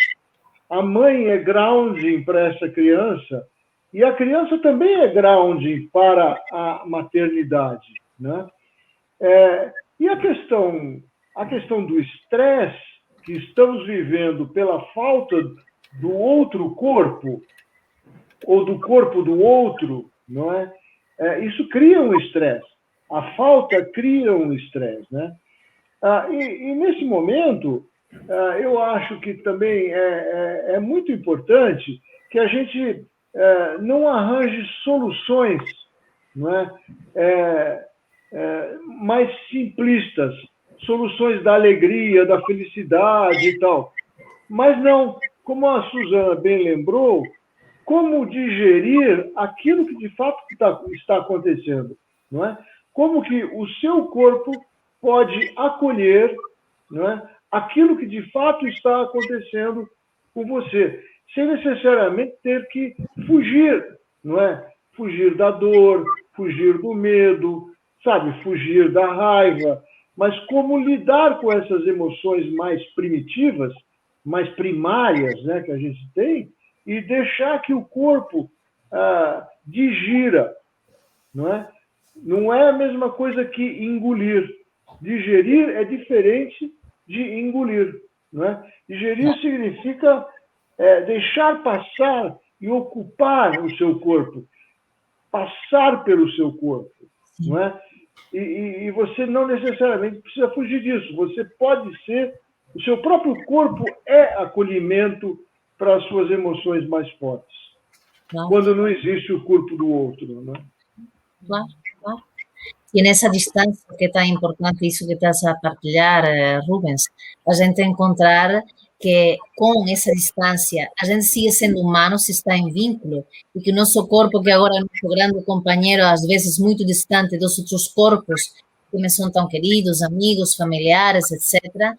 a mãe é grounding para essa criança e a criança também é grounding para a maternidade, né? E a questão do estresse que estamos vivendo pela falta do outro corpo ou do corpo do outro, não é? Isso cria um estresse. A falta cria um estresse, né? E nesse momento, eu acho que também é muito importante que a gente não arranje soluções, não é? Mais simplistas, soluções da alegria, da felicidade e tal. Mas não, como a Suzana bem lembrou, como digerir aquilo que de fato está acontecendo, não é? Como que o seu corpo pode acolher, não é, aquilo que de fato está acontecendo com você, sem necessariamente ter que fugir, não é? Fugir da dor, fugir do medo, sabe? Fugir da raiva, mas como lidar com essas emoções mais primitivas, mais primárias, né, que a gente tem, e deixar que o corpo digira, não é? Não é a mesma coisa que engolir. Digerir é diferente de engolir, não é? Digerir significa deixar passar e ocupar o seu corpo, passar pelo seu corpo, não é? E você não necessariamente precisa fugir disso. Você pode ser... O seu próprio corpo é acolhimento para as suas emoções mais fortes. Quando não existe o corpo do outro, não é? Claro, claro. E nessa distância que é tão importante, isso que estás a partilhar, Rubens, a gente encontrar que com essa distância a gente sigue sendo humano se está em vínculo e que o nosso corpo, que agora é nosso grande companheiro, às vezes muito distante dos outros corpos que me são tão queridos, amigos, familiares, etc.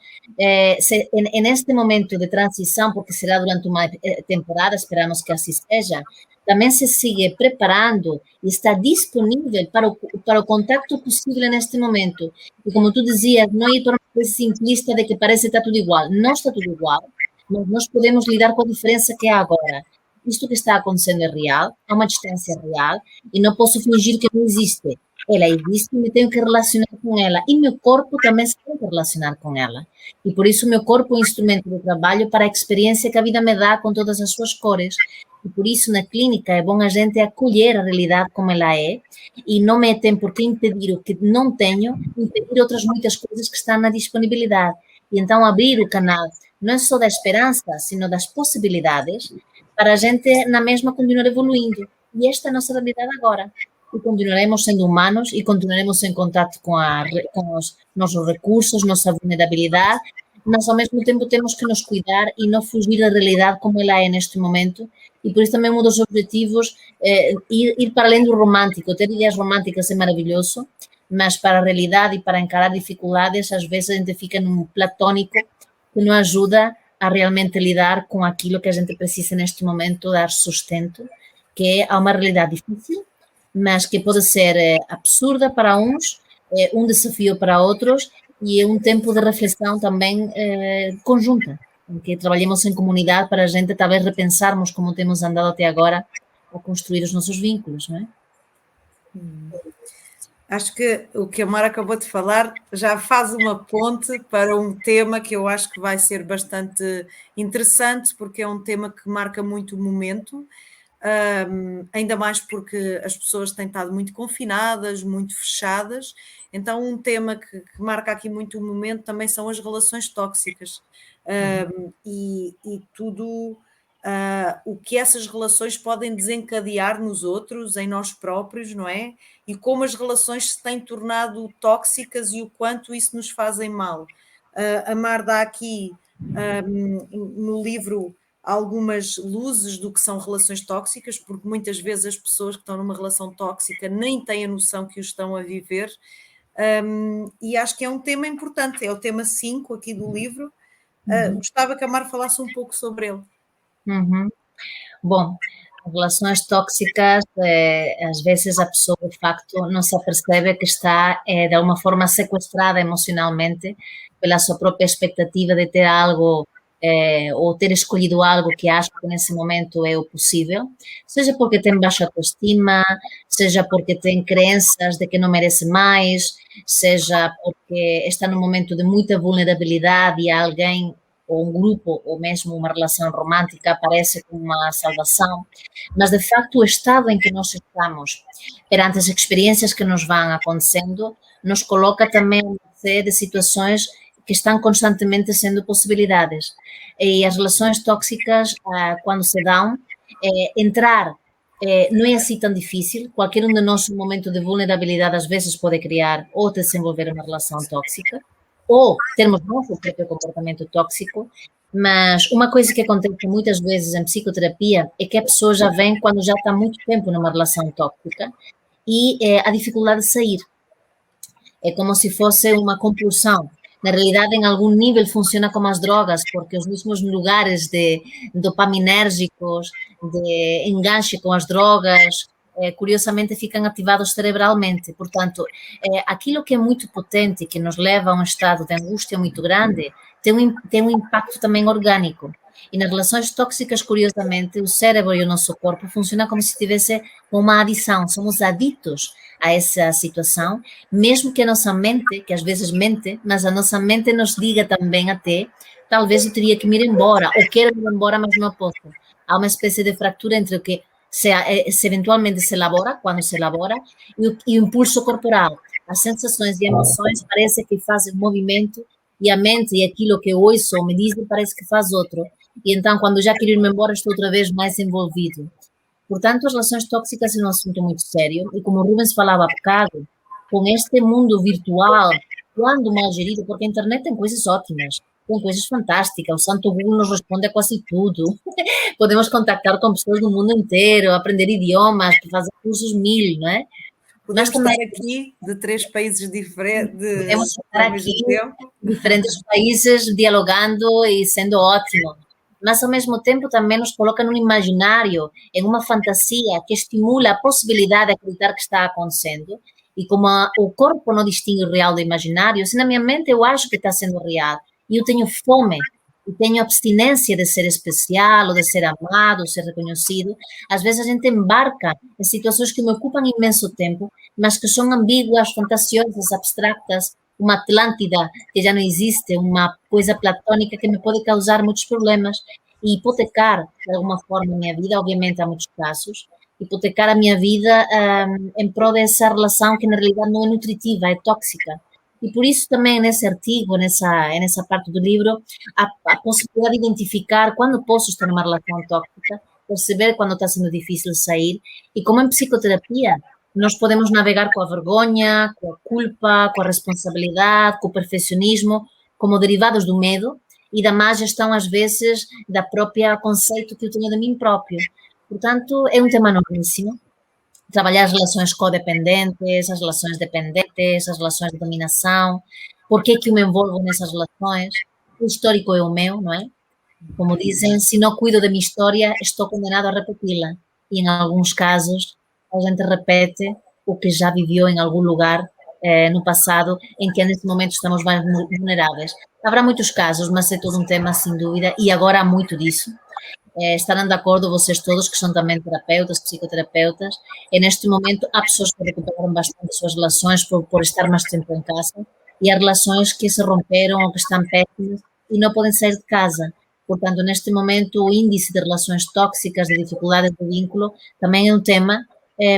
Neste momento de transição, porque será durante uma temporada, esperamos que assim seja, também se sigue preparando e está disponível para o contacto possível neste momento. E como tu dizias, não ir para uma coisa simplista de que parece que está tudo igual. Não está tudo igual, mas nós podemos lidar com a diferença que há agora. Isto que está acontecendo é real, há uma distância real, e não posso fingir que não existe. Ela existe e me tenho que relacionar com ela. E meu corpo também se tem que relacionar com ela. E por isso meu corpo é um instrumento de trabalho para a experiência que a vida me dá com todas as suas cores. E por isso, na clínica, é bom a gente acolher a realidade como ela é e não me tem por que impedir o que não tenho, impedir outras muitas coisas que estão na disponibilidade. E então abrir o canal, não é só da esperança, sino das possibilidades, para a gente, na mesma, continuar evoluindo. E esta é a nossa realidade agora. E continuaremos sendo humanos e continuaremos em contato com os nossos recursos, nossa vulnerabilidade, mas ao mesmo tempo temos que nos cuidar e não fugir da realidade como ela é neste momento. E por isso também um dos objetivos é ir para além do romântico. Ter ideias românticas é maravilhoso, mas para a realidade e para encarar dificuldades, às vezes a gente fica num platônico que não ajuda a realmente lidar com aquilo que a gente precisa neste momento dar sustento, que é uma realidade difícil, mas que pode ser absurda para uns, um desafio para outros e é um tempo de reflexão também conjunta, em que trabalhemos em comunidade para a gente talvez repensarmos como temos andado até agora a construir os nossos vínculos, não é? Acho que o que a Mara acabou de falar já faz uma ponte para um tema que eu acho que vai ser bastante interessante, porque é um tema que marca muito o momento, ainda mais porque as pessoas têm estado muito confinadas, muito fechadas. Então um tema que marca aqui muito o momento também são as relações tóxicas, e tudo o que essas relações podem desencadear nos outros, em nós próprios, não é? E como as relações se têm tornado tóxicas e o quanto isso nos fazem mal. A Mar dá aqui no livro algumas luzes do que são relações tóxicas, porque muitas vezes as pessoas que estão numa relação tóxica nem têm a noção que o estão a viver, e acho que é um tema importante, é o tema 5 aqui do livro. Gostava que a Mar falasse um pouco sobre ele. Bom, relações tóxicas, às vezes a pessoa de facto não se apercebe que está de alguma forma sequestrada emocionalmente pela sua própria expectativa de ter algo ou ter escolhido algo que acha que nesse momento é o possível, seja porque tem baixa autoestima, seja porque tem crenças de que não merece mais, seja porque está num momento de muita vulnerabilidade e alguém ou um grupo, ou mesmo uma relação romântica aparece como uma salvação, mas de facto o estado em que nós estamos perante as experiências que nos vão acontecendo nos coloca também uma série de situações que estão constantemente sendo possibilidades. E as relações tóxicas, quando se dão, entrar não é assim tão difícil. Qualquer um de nós, no momento de vulnerabilidade, às vezes pode criar ou desenvolver uma relação tóxica, ou termos nosso próprio comportamento tóxico, mas uma coisa que acontece muitas vezes em psicoterapia é que a pessoa já vem quando já está muito tempo numa relação tóxica e a dificuldade de sair. É como se fosse uma compulsão. Na realidade, em algum nível funciona como as drogas, porque os mesmos lugares de dopaminérgicos, de enganche com as drogas, curiosamente ficam ativados cerebralmente. Portanto, aquilo que é muito potente, que nos leva a um estado de angústia muito grande, tem um impacto também orgânico. E nas relações tóxicas, curiosamente, o cérebro e o nosso corpo funcionam como se tivesse uma adição, somos aditos a essa situação, mesmo que a nossa mente, que às vezes mente, mas a nossa mente nos diga também até, talvez eu teria que me ir embora, ou quero ir embora, mas não posso. Há uma espécie de fratura entre o que se eventualmente se elabora, quando se elabora, e o impulso corporal. As sensações e emoções parece que fazem movimento e a mente e aquilo que ouço ou me dizem parece que faz outro. E então, quando já quero ir embora, estou outra vez mais envolvido. Portanto, as relações tóxicas são um assunto muito sério e, como o Rubens falava há bocado, com este mundo virtual, quando mal gerido, porque a internet tem coisas ótimas, tem coisas fantásticas, o santo Google nos responde a quase tudo, podemos contactar com pessoas do mundo inteiro, aprender idiomas, fazer cursos 1000, não é? Podemos estar aqui de 3 países diferentes, podemos estar aqui diferentes países dialogando e sendo ótimo. Mas, ao mesmo tempo, também nos coloca num imaginário, em uma fantasia que estimula a possibilidade de acreditar que está acontecendo. E como o corpo não distingue o real do imaginário, se na minha mente eu acho que está sendo real, e eu tenho fome, e tenho abstinência de ser especial, ou de ser amado, ou ser reconhecido, às vezes a gente embarca em situações que me ocupam imenso tempo, mas que são ambíguas, fantasiosas, abstratas, uma Atlântida que já não existe, uma coisa platônica que me pode causar muitos problemas. e hipotecar, de alguma forma, a minha vida. Obviamente, há muitos casos. Hipotecar a minha vida em prol dessa relação que, na realidade, não é nutritiva, é tóxica. E por isso também nesse artigo, nessa parte do livro, a possibilidade de identificar quando posso estar numa relação tóxica, perceber quando está sendo difícil sair, e como em psicoterapia, nós podemos navegar com a vergonha, com a culpa, com a responsabilidade, com o perfeccionismo, como derivados do medo e da má gestão, às vezes, da própria conceito que eu tenho de mim próprio. Portanto, é um tema novíssimo. Trabalhar as relações codependentes, as relações dependentes, as relações de dominação, por que eu me envolvo nessas relações, o histórico é o meu, não é? Como dizem, se não cuido da minha história, estou condenado a repeti-la. E em alguns casos, a gente repete o que já viveu em algum lugar no passado, em que nesse momento estamos mais vulneráveis. Haverá muitos casos, mas é todo um tema, sem dúvida, e agora há muito disso. Estarão de acordo vocês todos, que são também terapeutas, psicoterapeutas, e neste momento há pessoas que recuperaram bastante suas relações por estar mais tempo em casa, e há relações que se romperam ou que estão péssimas e não podem sair de casa. Portanto, neste momento, o índice de relações tóxicas, de dificuldades de vínculo, também é um tema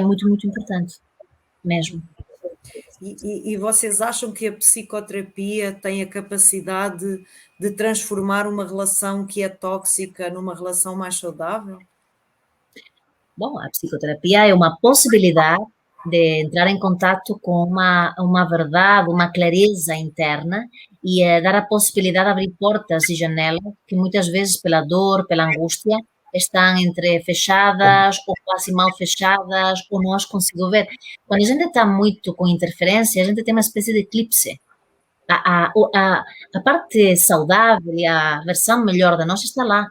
muito, muito importante, mesmo. E vocês acham que a psicoterapia tem a capacidade de transformar uma relação que é tóxica numa relação mais saudável? Bom, a psicoterapia é uma possibilidade de entrar em contato com uma verdade, uma clareza interna e dar a possibilidade de abrir portas e janelas que muitas vezes, pela dor, pela angústia, estão entre fechadas ou quase mal fechadas ou não as consigo ver. Quando a gente está muito com interferência, a gente tem uma espécie de eclipse. A parte saudável e a versão melhor da nós está lá.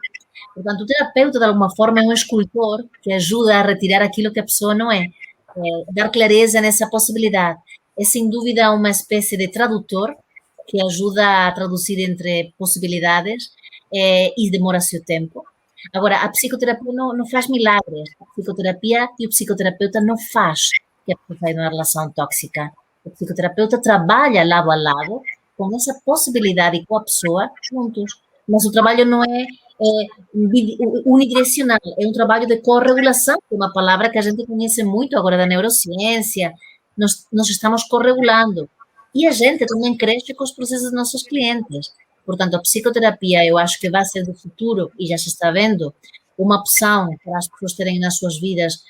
Portanto, o terapeuta, de alguma forma, é um escultor que ajuda a retirar aquilo que a pessoa não é, dar clareza nessa possibilidade. É, sem dúvida, uma espécie de tradutor que ajuda a traduzir entre possibilidades e demora seu tempo. Agora, a psicoterapia não faz milagres. A psicoterapia e o psicoterapeuta não faz que a pessoa saia de uma relação tóxica. O psicoterapeuta trabalha lado a lado com essa possibilidade com a pessoa juntos. Mas o trabalho não é unidirecional, é um trabalho de corregulação, que é uma palavra que a gente conhece muito agora da neurociência. Nós estamos corregulando. E a gente também cresce com os processos dos nossos clientes. Portanto, a psicoterapia, eu acho que vai ser do futuro, e já se está vendo, uma opção para as pessoas terem nas suas vidas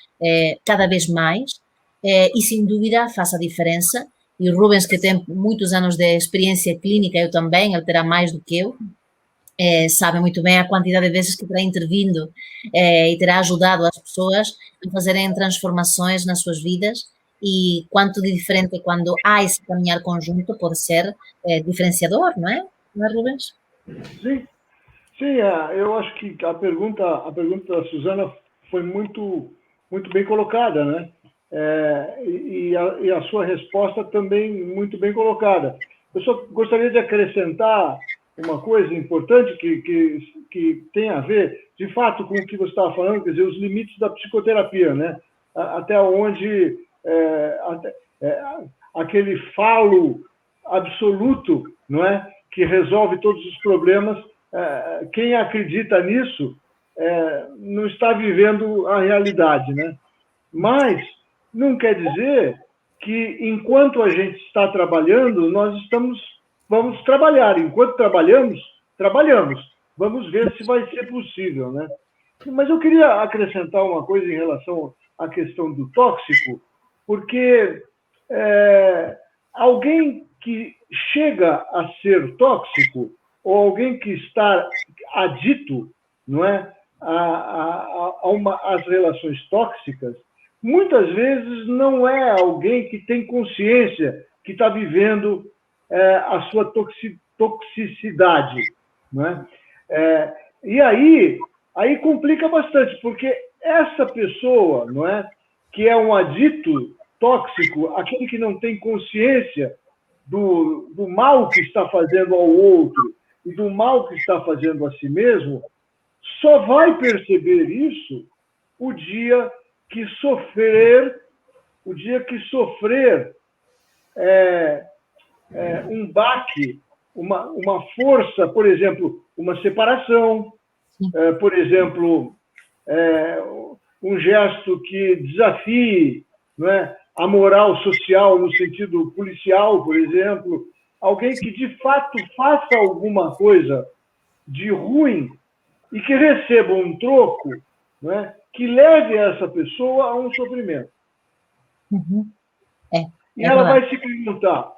cada vez mais, e sem dúvida faz a diferença. E o Rubens, que tem muitos anos de experiência clínica, eu também, ele terá mais do que eu, sabe muito bem a quantidade de vezes que terá intervindo e terá ajudado as pessoas a fazerem transformações nas suas vidas, e quanto de diferente quando há esse caminhar conjunto pode ser diferenciador, não é? Não é, Rubens? Sim, eu acho que a pergunta da Susana foi muito, muito bem colocada, né? E a sua resposta também muito bem colocada. Eu só gostaria de acrescentar uma coisa importante que tem a ver, de fato, com o que você estava falando, quer dizer, os limites da psicoterapia, né? Até onde aquele falo absoluto, não é, que resolve todos os problemas, quem acredita nisso não está vivendo a realidade, né? Mas não quer dizer que, enquanto a gente está trabalhando, vamos trabalhar. Enquanto trabalhamos. Vamos ver se vai ser possível, né? Mas eu queria acrescentar uma coisa em relação à questão do tóxico, porque alguém que chega a ser tóxico, ou alguém que está adito, não é, às relações tóxicas, muitas vezes não é alguém que tem consciência que está vivendo a sua toxicidade, não é? E aí complica bastante, porque essa pessoa, não é, que é um adito tóxico, aquele que não tem consciência do mal que está fazendo ao outro e do mal que está fazendo a si mesmo, só vai perceber isso o dia que sofrer um baque, uma força, por exemplo, uma separação, por exemplo, um gesto que desafie, não é, a moral social no sentido policial, por exemplo, alguém que de fato faça alguma coisa de ruim e que receba um troco, não é, que leve essa pessoa a um sofrimento. E ela vai se perguntar,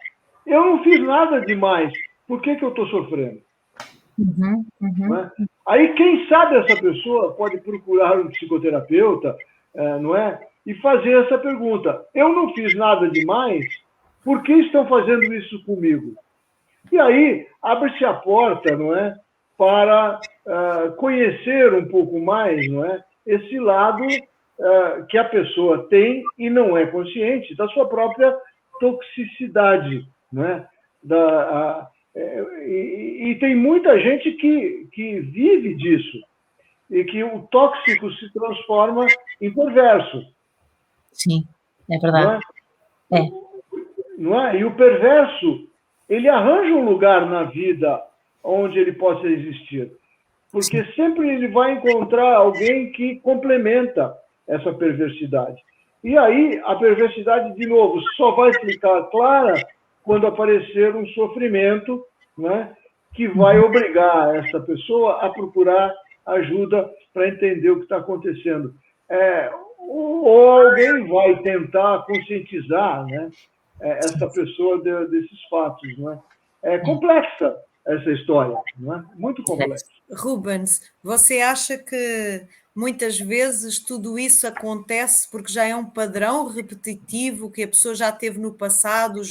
eu não fiz nada demais, por que eu estou sofrendo? Não é? Aí, quem sabe essa pessoa pode procurar um psicoterapeuta, não é? E fazer essa pergunta, eu não fiz nada demais, por que estão fazendo isso comigo? E aí, abre-se a porta, não é? Para conhecer um pouco mais, não é? Esse lado que a pessoa tem e não é consciente da sua própria toxicidade, não é? E tem muita gente que vive disso e que o tóxico se transforma em perverso. Sim, é verdade. Não é? E o perverso, ele arranja um lugar na vida onde ele possa existir, porque sempre ele vai encontrar alguém que complementa essa perversidade. E aí, a perversidade, de novo, só vai ficar clara quando aparecer um sofrimento, né, que vai obrigar essa pessoa a procurar ajuda para entender o que está acontecendo. Ou alguém vai tentar conscientizar, né, essa pessoa desses fatos. Não é? É complexa essa história, não é? Muito complexa. Rubens, você acha que muitas vezes tudo isso acontece porque já é um padrão repetitivo que a pessoa já teve no passado,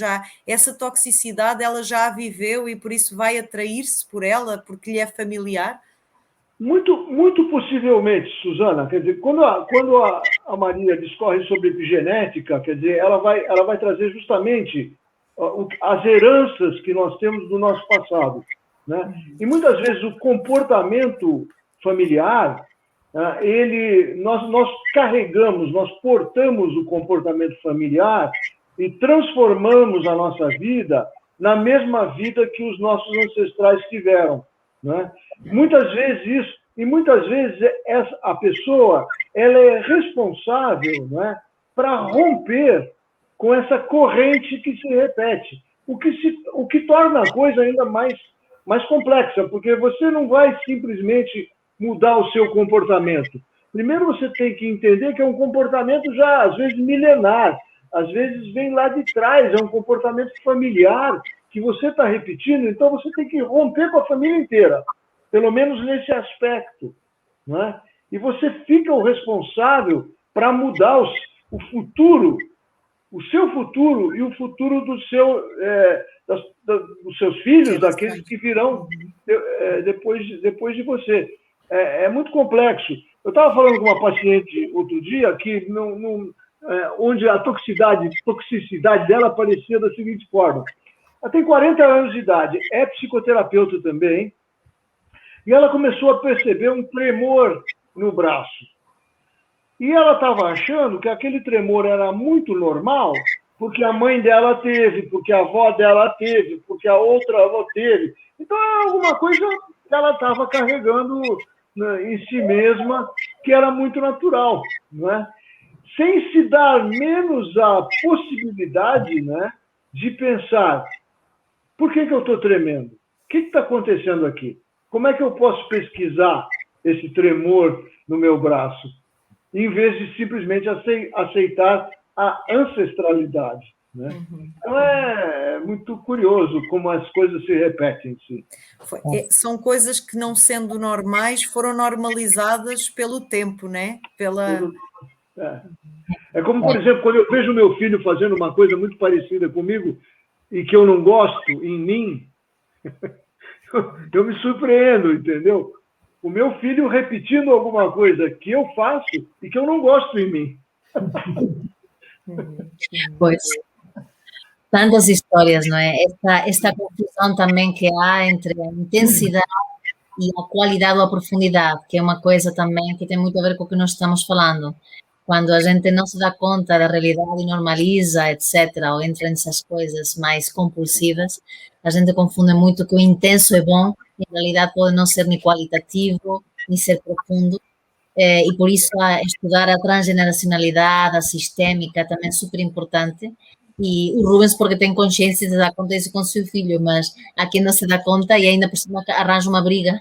essa toxicidade ela já a viveu e por isso vai atrair-se por ela porque lhe é familiar? Muito, muito possivelmente, Suzana. Quer dizer, quando a Maria discorre sobre epigenética, quer dizer, ela vai trazer justamente as heranças que nós temos do nosso passado, né? E muitas vezes o comportamento familiar, nós carregamos, nós portamos o comportamento familiar e transformamos a nossa vida na mesma vida que os nossos ancestrais tiveram, né? Muitas vezes a pessoa ela é responsável, né, para romper com essa corrente que se repete, o que torna a coisa ainda mais complexa, porque você não vai simplesmente mudar o seu comportamento. Primeiro você tem que entender que é um comportamento já, às vezes, milenar, às vezes vem lá de trás, é um comportamento familiar que você está repetindo, então você tem que romper com a família inteira, pelo menos nesse aspecto, não é? E você fica o responsável para mudar o futuro, o seu futuro e o futuro dos seus filhos, daqueles que virão depois de você. É muito complexo. Eu estava falando com uma paciente outro dia que onde a toxicidade dela aparecia da seguinte forma. Ela tem 40 anos de idade, é psicoterapeuta também, e ela começou a perceber um tremor no braço. E ela estava achando que aquele tremor era muito normal, porque a mãe dela teve, porque a avó dela teve, porque a outra avó teve. Então, é alguma coisa que ela estava carregando em si mesma, que era muito natural, não é? Sem se dar menos a possibilidade, né, de pensar, por que eu estou tremendo? O que está acontecendo aqui? Como é que eu posso pesquisar esse tremor no meu braço? Em vez de simplesmente aceitar a ancestralidade, né? Então é muito curioso como as coisas se repetem. Sim. São coisas que, não sendo normais, foram normalizadas pelo tempo, né? É como, por exemplo, quando eu vejo meu filho fazendo uma coisa muito parecida comigo e que eu não gosto em mim, eu me surpreendo, entendeu? O meu filho repetindo alguma coisa que eu faço e que eu não gosto em mim. Pois, tantas histórias, não é? Esta confusão também que há entre a intensidade e a qualidade ou a profundidade, que é uma coisa também que tem muito a ver com o que nós estamos falando. Quando a gente não se dá conta da realidade e normaliza, etc., ou entra nessas coisas mais compulsivas, a gente confunde muito que o intenso é bom, e em realidade pode não ser nem qualitativo, em ser profundo. E por isso estudar a transgeneracionalidade, a sistémica, também é super importante. E o Rubens, porque tem consciência de dar conta disso com o seu filho, mas há quem não se dá conta e ainda por cima arranja uma briga.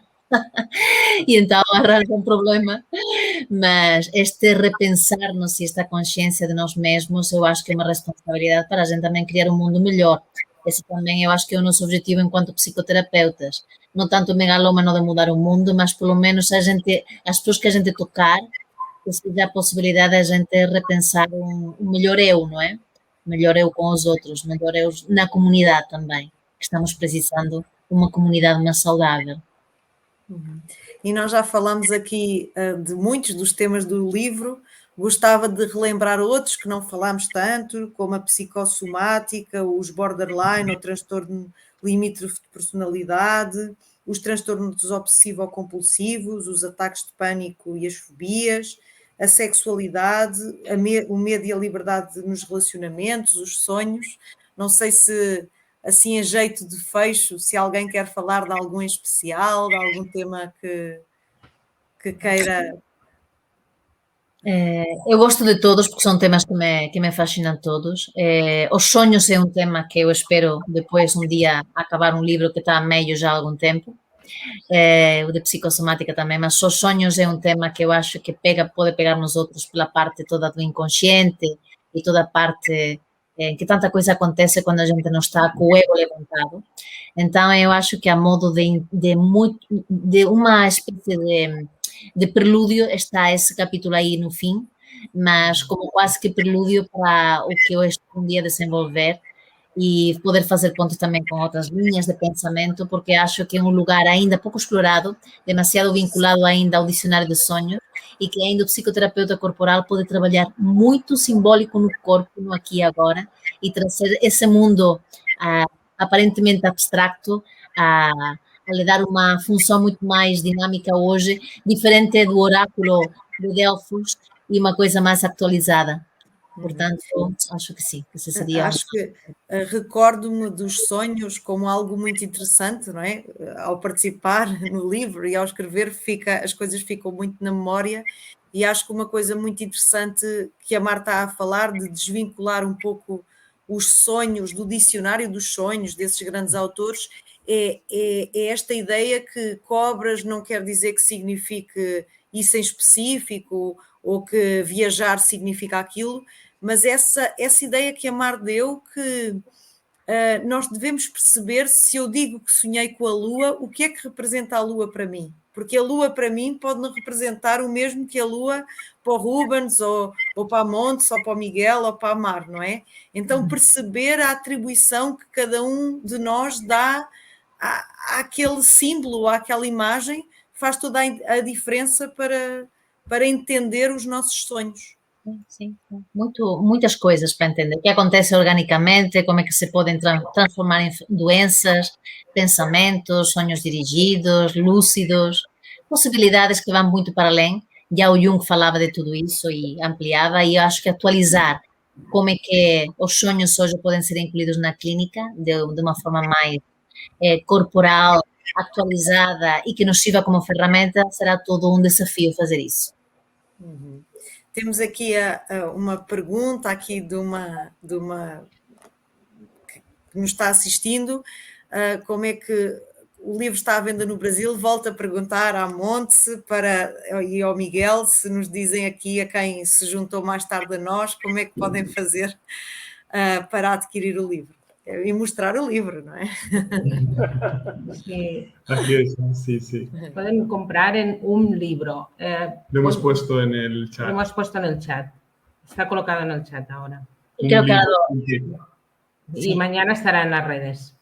E então arranja um problema. Mas este repensar-nos e esta consciência de nós mesmos, eu acho que é uma responsabilidade para a gente também criar um mundo melhor. Esse também eu acho que é o nosso objetivo enquanto psicoterapeutas. Não tanto o megalómano de mudar o mundo, mas pelo menos as pessoas que a gente tocar, que seja a possibilidade de a gente repensar um melhor eu, não é? Melhor eu com os outros, melhor eu na comunidade também, que estamos precisando de uma comunidade mais saudável. E nós já falamos aqui de muitos dos temas do livro, gostava de relembrar outros que não falámos tanto, como a psicossomática, os borderline, o transtorno limítrofe de personalidade, os transtornos obsessivo-compulsivos, os ataques de pânico e as fobias, a sexualidade, o medo e a liberdade nos relacionamentos, os sonhos. Não sei se, assim, a jeito de fecho, se alguém quer falar de algum em especial, de algum tema que queira... Eu gosto de todos porque são temas que me fascinam todos. Os sonhos é um tema que eu espero depois um dia acabar um livro que está a meio já há algum tempo. O de psicossomática também, mas os sonhos é um tema que eu acho que pode pegar nos outros pela parte toda do inconsciente e toda a parte em que tanta coisa acontece quando a gente não está com o ego levantado. Então eu acho que a modo de uma espécie de prelúdio está esse capítulo aí no fim, mas como quase que prelúdio para o que eu estou um dia a desenvolver e poder fazer pontos também com outras linhas de pensamento, porque acho que é um lugar ainda pouco explorado, demasiado vinculado ainda ao dicionário de sonhos, e que ainda o psicoterapeuta corporal pode trabalhar muito simbólico no corpo, no aqui e agora, e trazer esse mundo aparentemente abstracto a lhe dar uma função muito mais dinâmica hoje, diferente do oráculo de Delfos e uma coisa mais atualizada. Portanto, acho que sim, que seria... Acho que recordo-me dos sonhos como algo muito interessante, não é? Ao participar no livro e ao escrever, as coisas ficam muito na memória, e acho que uma coisa muito interessante que a Marta está a falar, de desvincular um pouco os sonhos do dicionário dos sonhos desses grandes autores, é esta ideia que cobras não quer dizer que signifique isso em específico, ou que viajar significa aquilo, mas essa ideia que a Mar deu, que nós devemos perceber, se eu digo que sonhei com a Lua, o que é que representa a Lua para mim? Porque a Lua para mim pode não representar o mesmo que a Lua para o Rubens, ou para a Montes, ou para o Miguel, ou para a Mar, não é? Então perceber a atribuição que cada um de nós dá àquele símbolo, àquela imagem, faz toda a diferença para entender os nossos sonhos. Sim, muitas coisas para entender. O que acontece organicamente, como é que se podem transformar em doenças, pensamentos, sonhos dirigidos, lúcidos, possibilidades que vão muito para além. Já o Jung falava de tudo isso e ampliava, e eu acho que atualizar como é que os sonhos hoje podem ser incluídos na clínica de uma forma mais corporal, atualizada e que nos sirva como ferramenta, será todo um desafio fazer isso. Temos aqui uma pergunta aqui de uma que nos está assistindo, como é que o livro está à venda no Brasil? Volto a perguntar à Monte e ao Miguel, se nos dizem aqui a quem se juntou mais tarde a nós, como é que podem fazer para adquirir o livro e mostrar o livro, ¿no es? Sí. Aquí está, sí, sí. Pueden comprar en un libro. Lo hemos puesto en el chat. Lo hemos puesto en el chat. Está colocado en el chat ahora. Y mañana estará en las redes.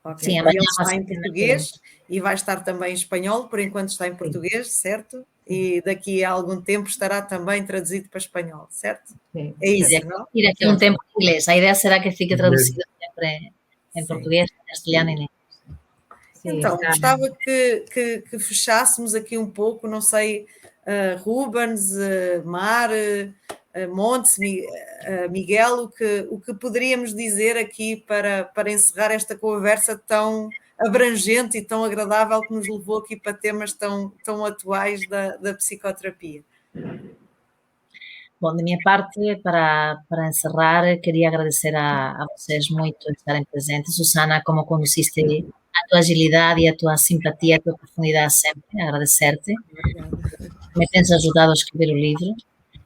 Okay. Sim, ele está em português e vai estar também em espanhol, por enquanto está em português, certo? E daqui a algum tempo estará também traduzido para espanhol, certo? Sim. É isso, não? E daqui a um tempo em inglês. A ideia será que fique traduzido sempre em português, castelhano e inglês. Então, gostava que fechássemos aqui um pouco, não sei, Rubens, Mar, Montes, Miguel, o que poderíamos dizer aqui para encerrar esta conversa tão abrangente e tão agradável que nos levou aqui para temas tão atuais da psicoterapia. Bom, da minha parte, para encerrar, queria agradecer a vocês muito estarem presentes. Susana, como conduziste a tua agilidade e a tua simpatia, a tua profundidade sempre, agradecer-te. Me tens ajudado a escrever o livro.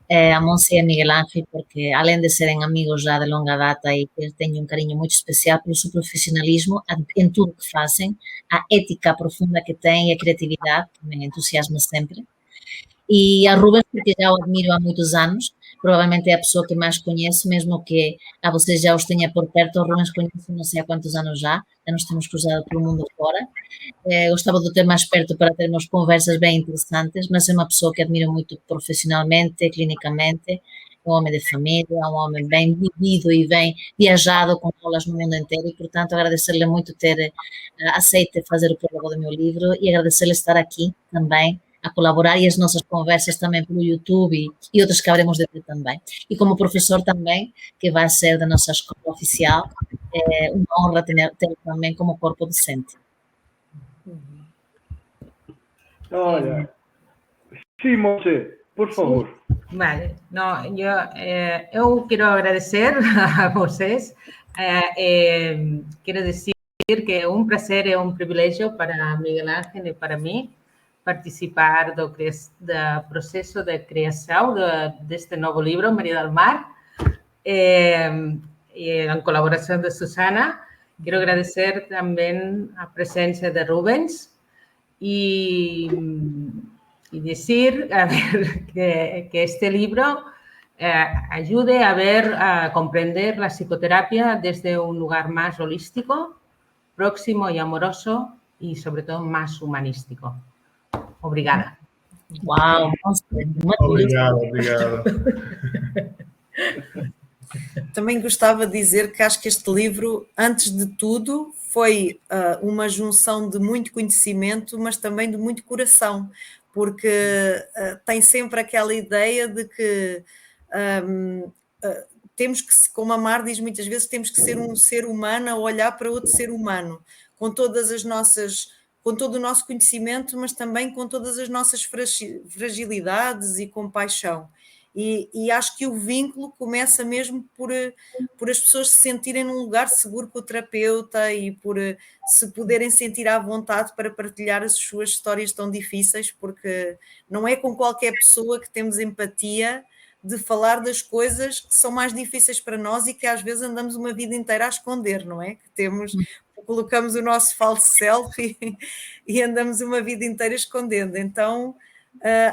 A Monse e a Miguel Ángel, porque além de serem amigos já de longa data e que tenho um carinho muito especial pelo seu profissionalismo em tudo que fazem, a ética profunda que têm e a criatividade, que me entusiasma sempre. E a Rubens, porque já o admiro há muitos anos, provavelmente é a pessoa que mais conheço, mesmo que a vocês já os tenha por perto. O Rubens conheço não sei há quantos anos já nos temos cruzado pelo mundo fora. Gostava de o ter mais perto para termos conversas bem interessantes, mas é uma pessoa que admiro muito profissionalmente, clinicamente, um homem de família, um homem bem vivido e bem viajado, com aulas no mundo inteiro, e, portanto, agradecer-lhe muito ter aceito fazer o prólogo do meu livro e agradecer-lhe estar aqui também a colaborar e as nossas conversas também pelo YouTube e outras que haveremos de ter também. E como professor também, que vai ser da nossa escola oficial, é uma honra ter também como corpo docente. Olha, sim, Monse, por favor. Vale, no, eu quero agradecer a vocês. Quero dizer que é um prazer, é um privilégio para Miguel Ángel e para mim participar do processo de criação deste novo livro, Maria del Mar, em colaboração de Susana. Quero agradecer também a presença de Rubens y decir, a ver, que este libro ayude a comprender la psicoterapia desde un lugar más holístico, próximo y amoroso y, sobre todo, más humanístico. Obrigada. Uau! Obrigado. Também gostava de dizer que acho que este livro, antes de tudo, foi uma junção de muito conhecimento, mas também de muito coração, porque tem sempre aquela ideia de que temos que, como a Mar diz muitas vezes, temos que ser um ser humano a olhar para outro ser humano, com todas as nossas, com todo o nosso conhecimento, mas também com todas as nossas fragilidades e compaixão. E acho que o vínculo começa mesmo por as pessoas se sentirem num lugar seguro com o terapeuta e por se poderem sentir à vontade para partilhar as suas histórias tão difíceis, porque não é com qualquer pessoa que temos empatia de falar das coisas que são mais difíceis para nós e que às vezes andamos uma vida inteira a esconder, não é? Que colocamos o nosso falso self e andamos uma vida inteira escondendo. Então,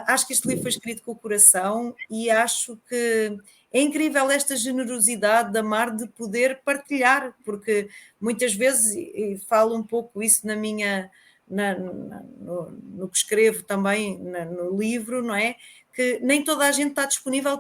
acho que este livro foi escrito com o coração e acho que é incrível esta generosidade da Mar de poder partilhar, porque muitas vezes, e falo um pouco isso no que escrevo também no livro, não é? Que nem toda a gente está disponível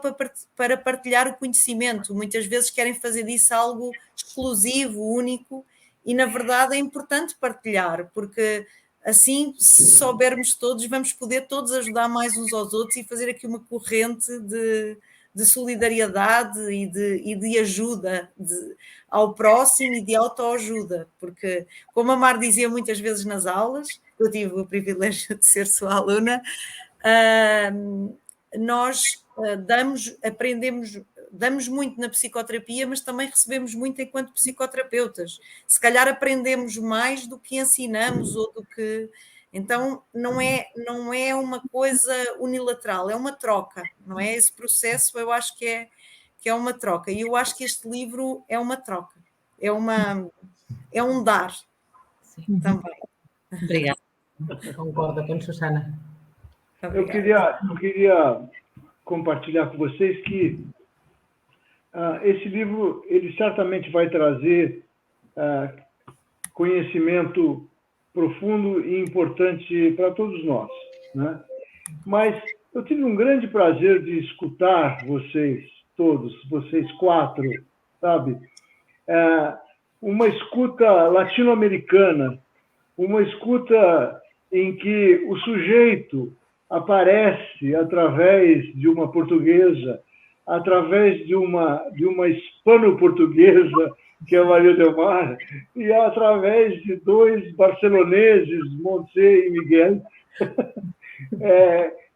para partilhar o conhecimento. Muitas vezes querem fazer disso algo exclusivo, único, e na verdade é importante partilhar, porque assim, se soubermos todos, vamos poder todos ajudar mais uns aos outros e fazer aqui uma corrente de solidariedade e de ajuda ao próximo e de autoajuda, porque, como a Mar dizia muitas vezes nas aulas, eu tive o privilégio de ser sua aluna, nós damos muito na psicoterapia, mas também recebemos muito enquanto psicoterapeutas. Se calhar aprendemos mais do que ensinamos ou do que... Então, não é uma coisa unilateral, é uma troca, não é? Esse processo eu acho que é uma troca. E eu acho que este livro é uma troca, é um dar. Sim. Também. Obrigada. Concordo com Susana. Eu queria compartilhar com vocês que esse livro ele certamente vai trazer conhecimento profundo e importante para todos nós, né? Mas eu tive um grande prazer de escutar vocês todos, vocês quatro, sabe? Uma escuta latino-americana, uma escuta em que o sujeito aparece através de uma portuguesa, através de uma hispano-portuguesa, que é Maria del Mar, e através de dois barceloneses, Montse e Miguel.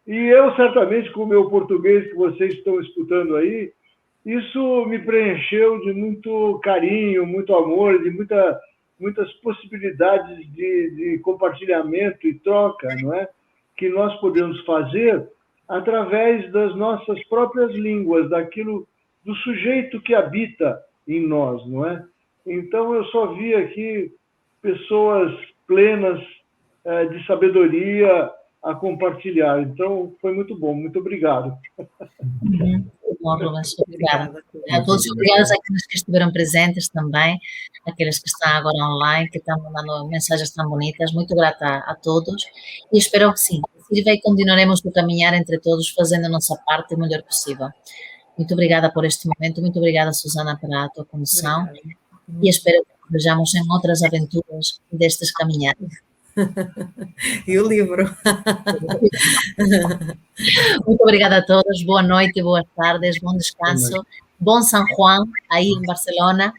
E eu, certamente, com o meu português que vocês estão escutando aí, isso me preencheu de muito carinho, muito amor, de muitas possibilidades de compartilhamento e troca, não é? Que nós podemos fazer através das nossas próprias línguas, do sujeito que habita em nós, não é? Então, eu só vi aqui pessoas plenas de sabedoria a compartilhar. Então, foi muito bom. Muito obrigado. Bom, Rubens, obrigada. A todos, obrigadas àqueles que estiveram presentes também, aqueles que estão agora online, que estão mandando mensagens tão bonitas. Muito grata a todos e espero que sim, sirva e continuaremos a caminhar entre todos, fazendo a nossa parte o melhor possível. Muito obrigada por este momento, muito obrigada, Susana, pela tua condução e espero que nos vejamos em outras aventuras destas caminhadas. E o livro. Muito obrigada a todos, boa noite, boas tardes, bom descanso, bom São Juan, aí em Barcelona,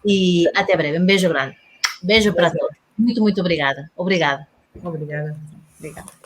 e até breve. Um beijo grande. Beijo para todos. Muito, muito obrigada. Obrigada. Obrigada. Obrigada.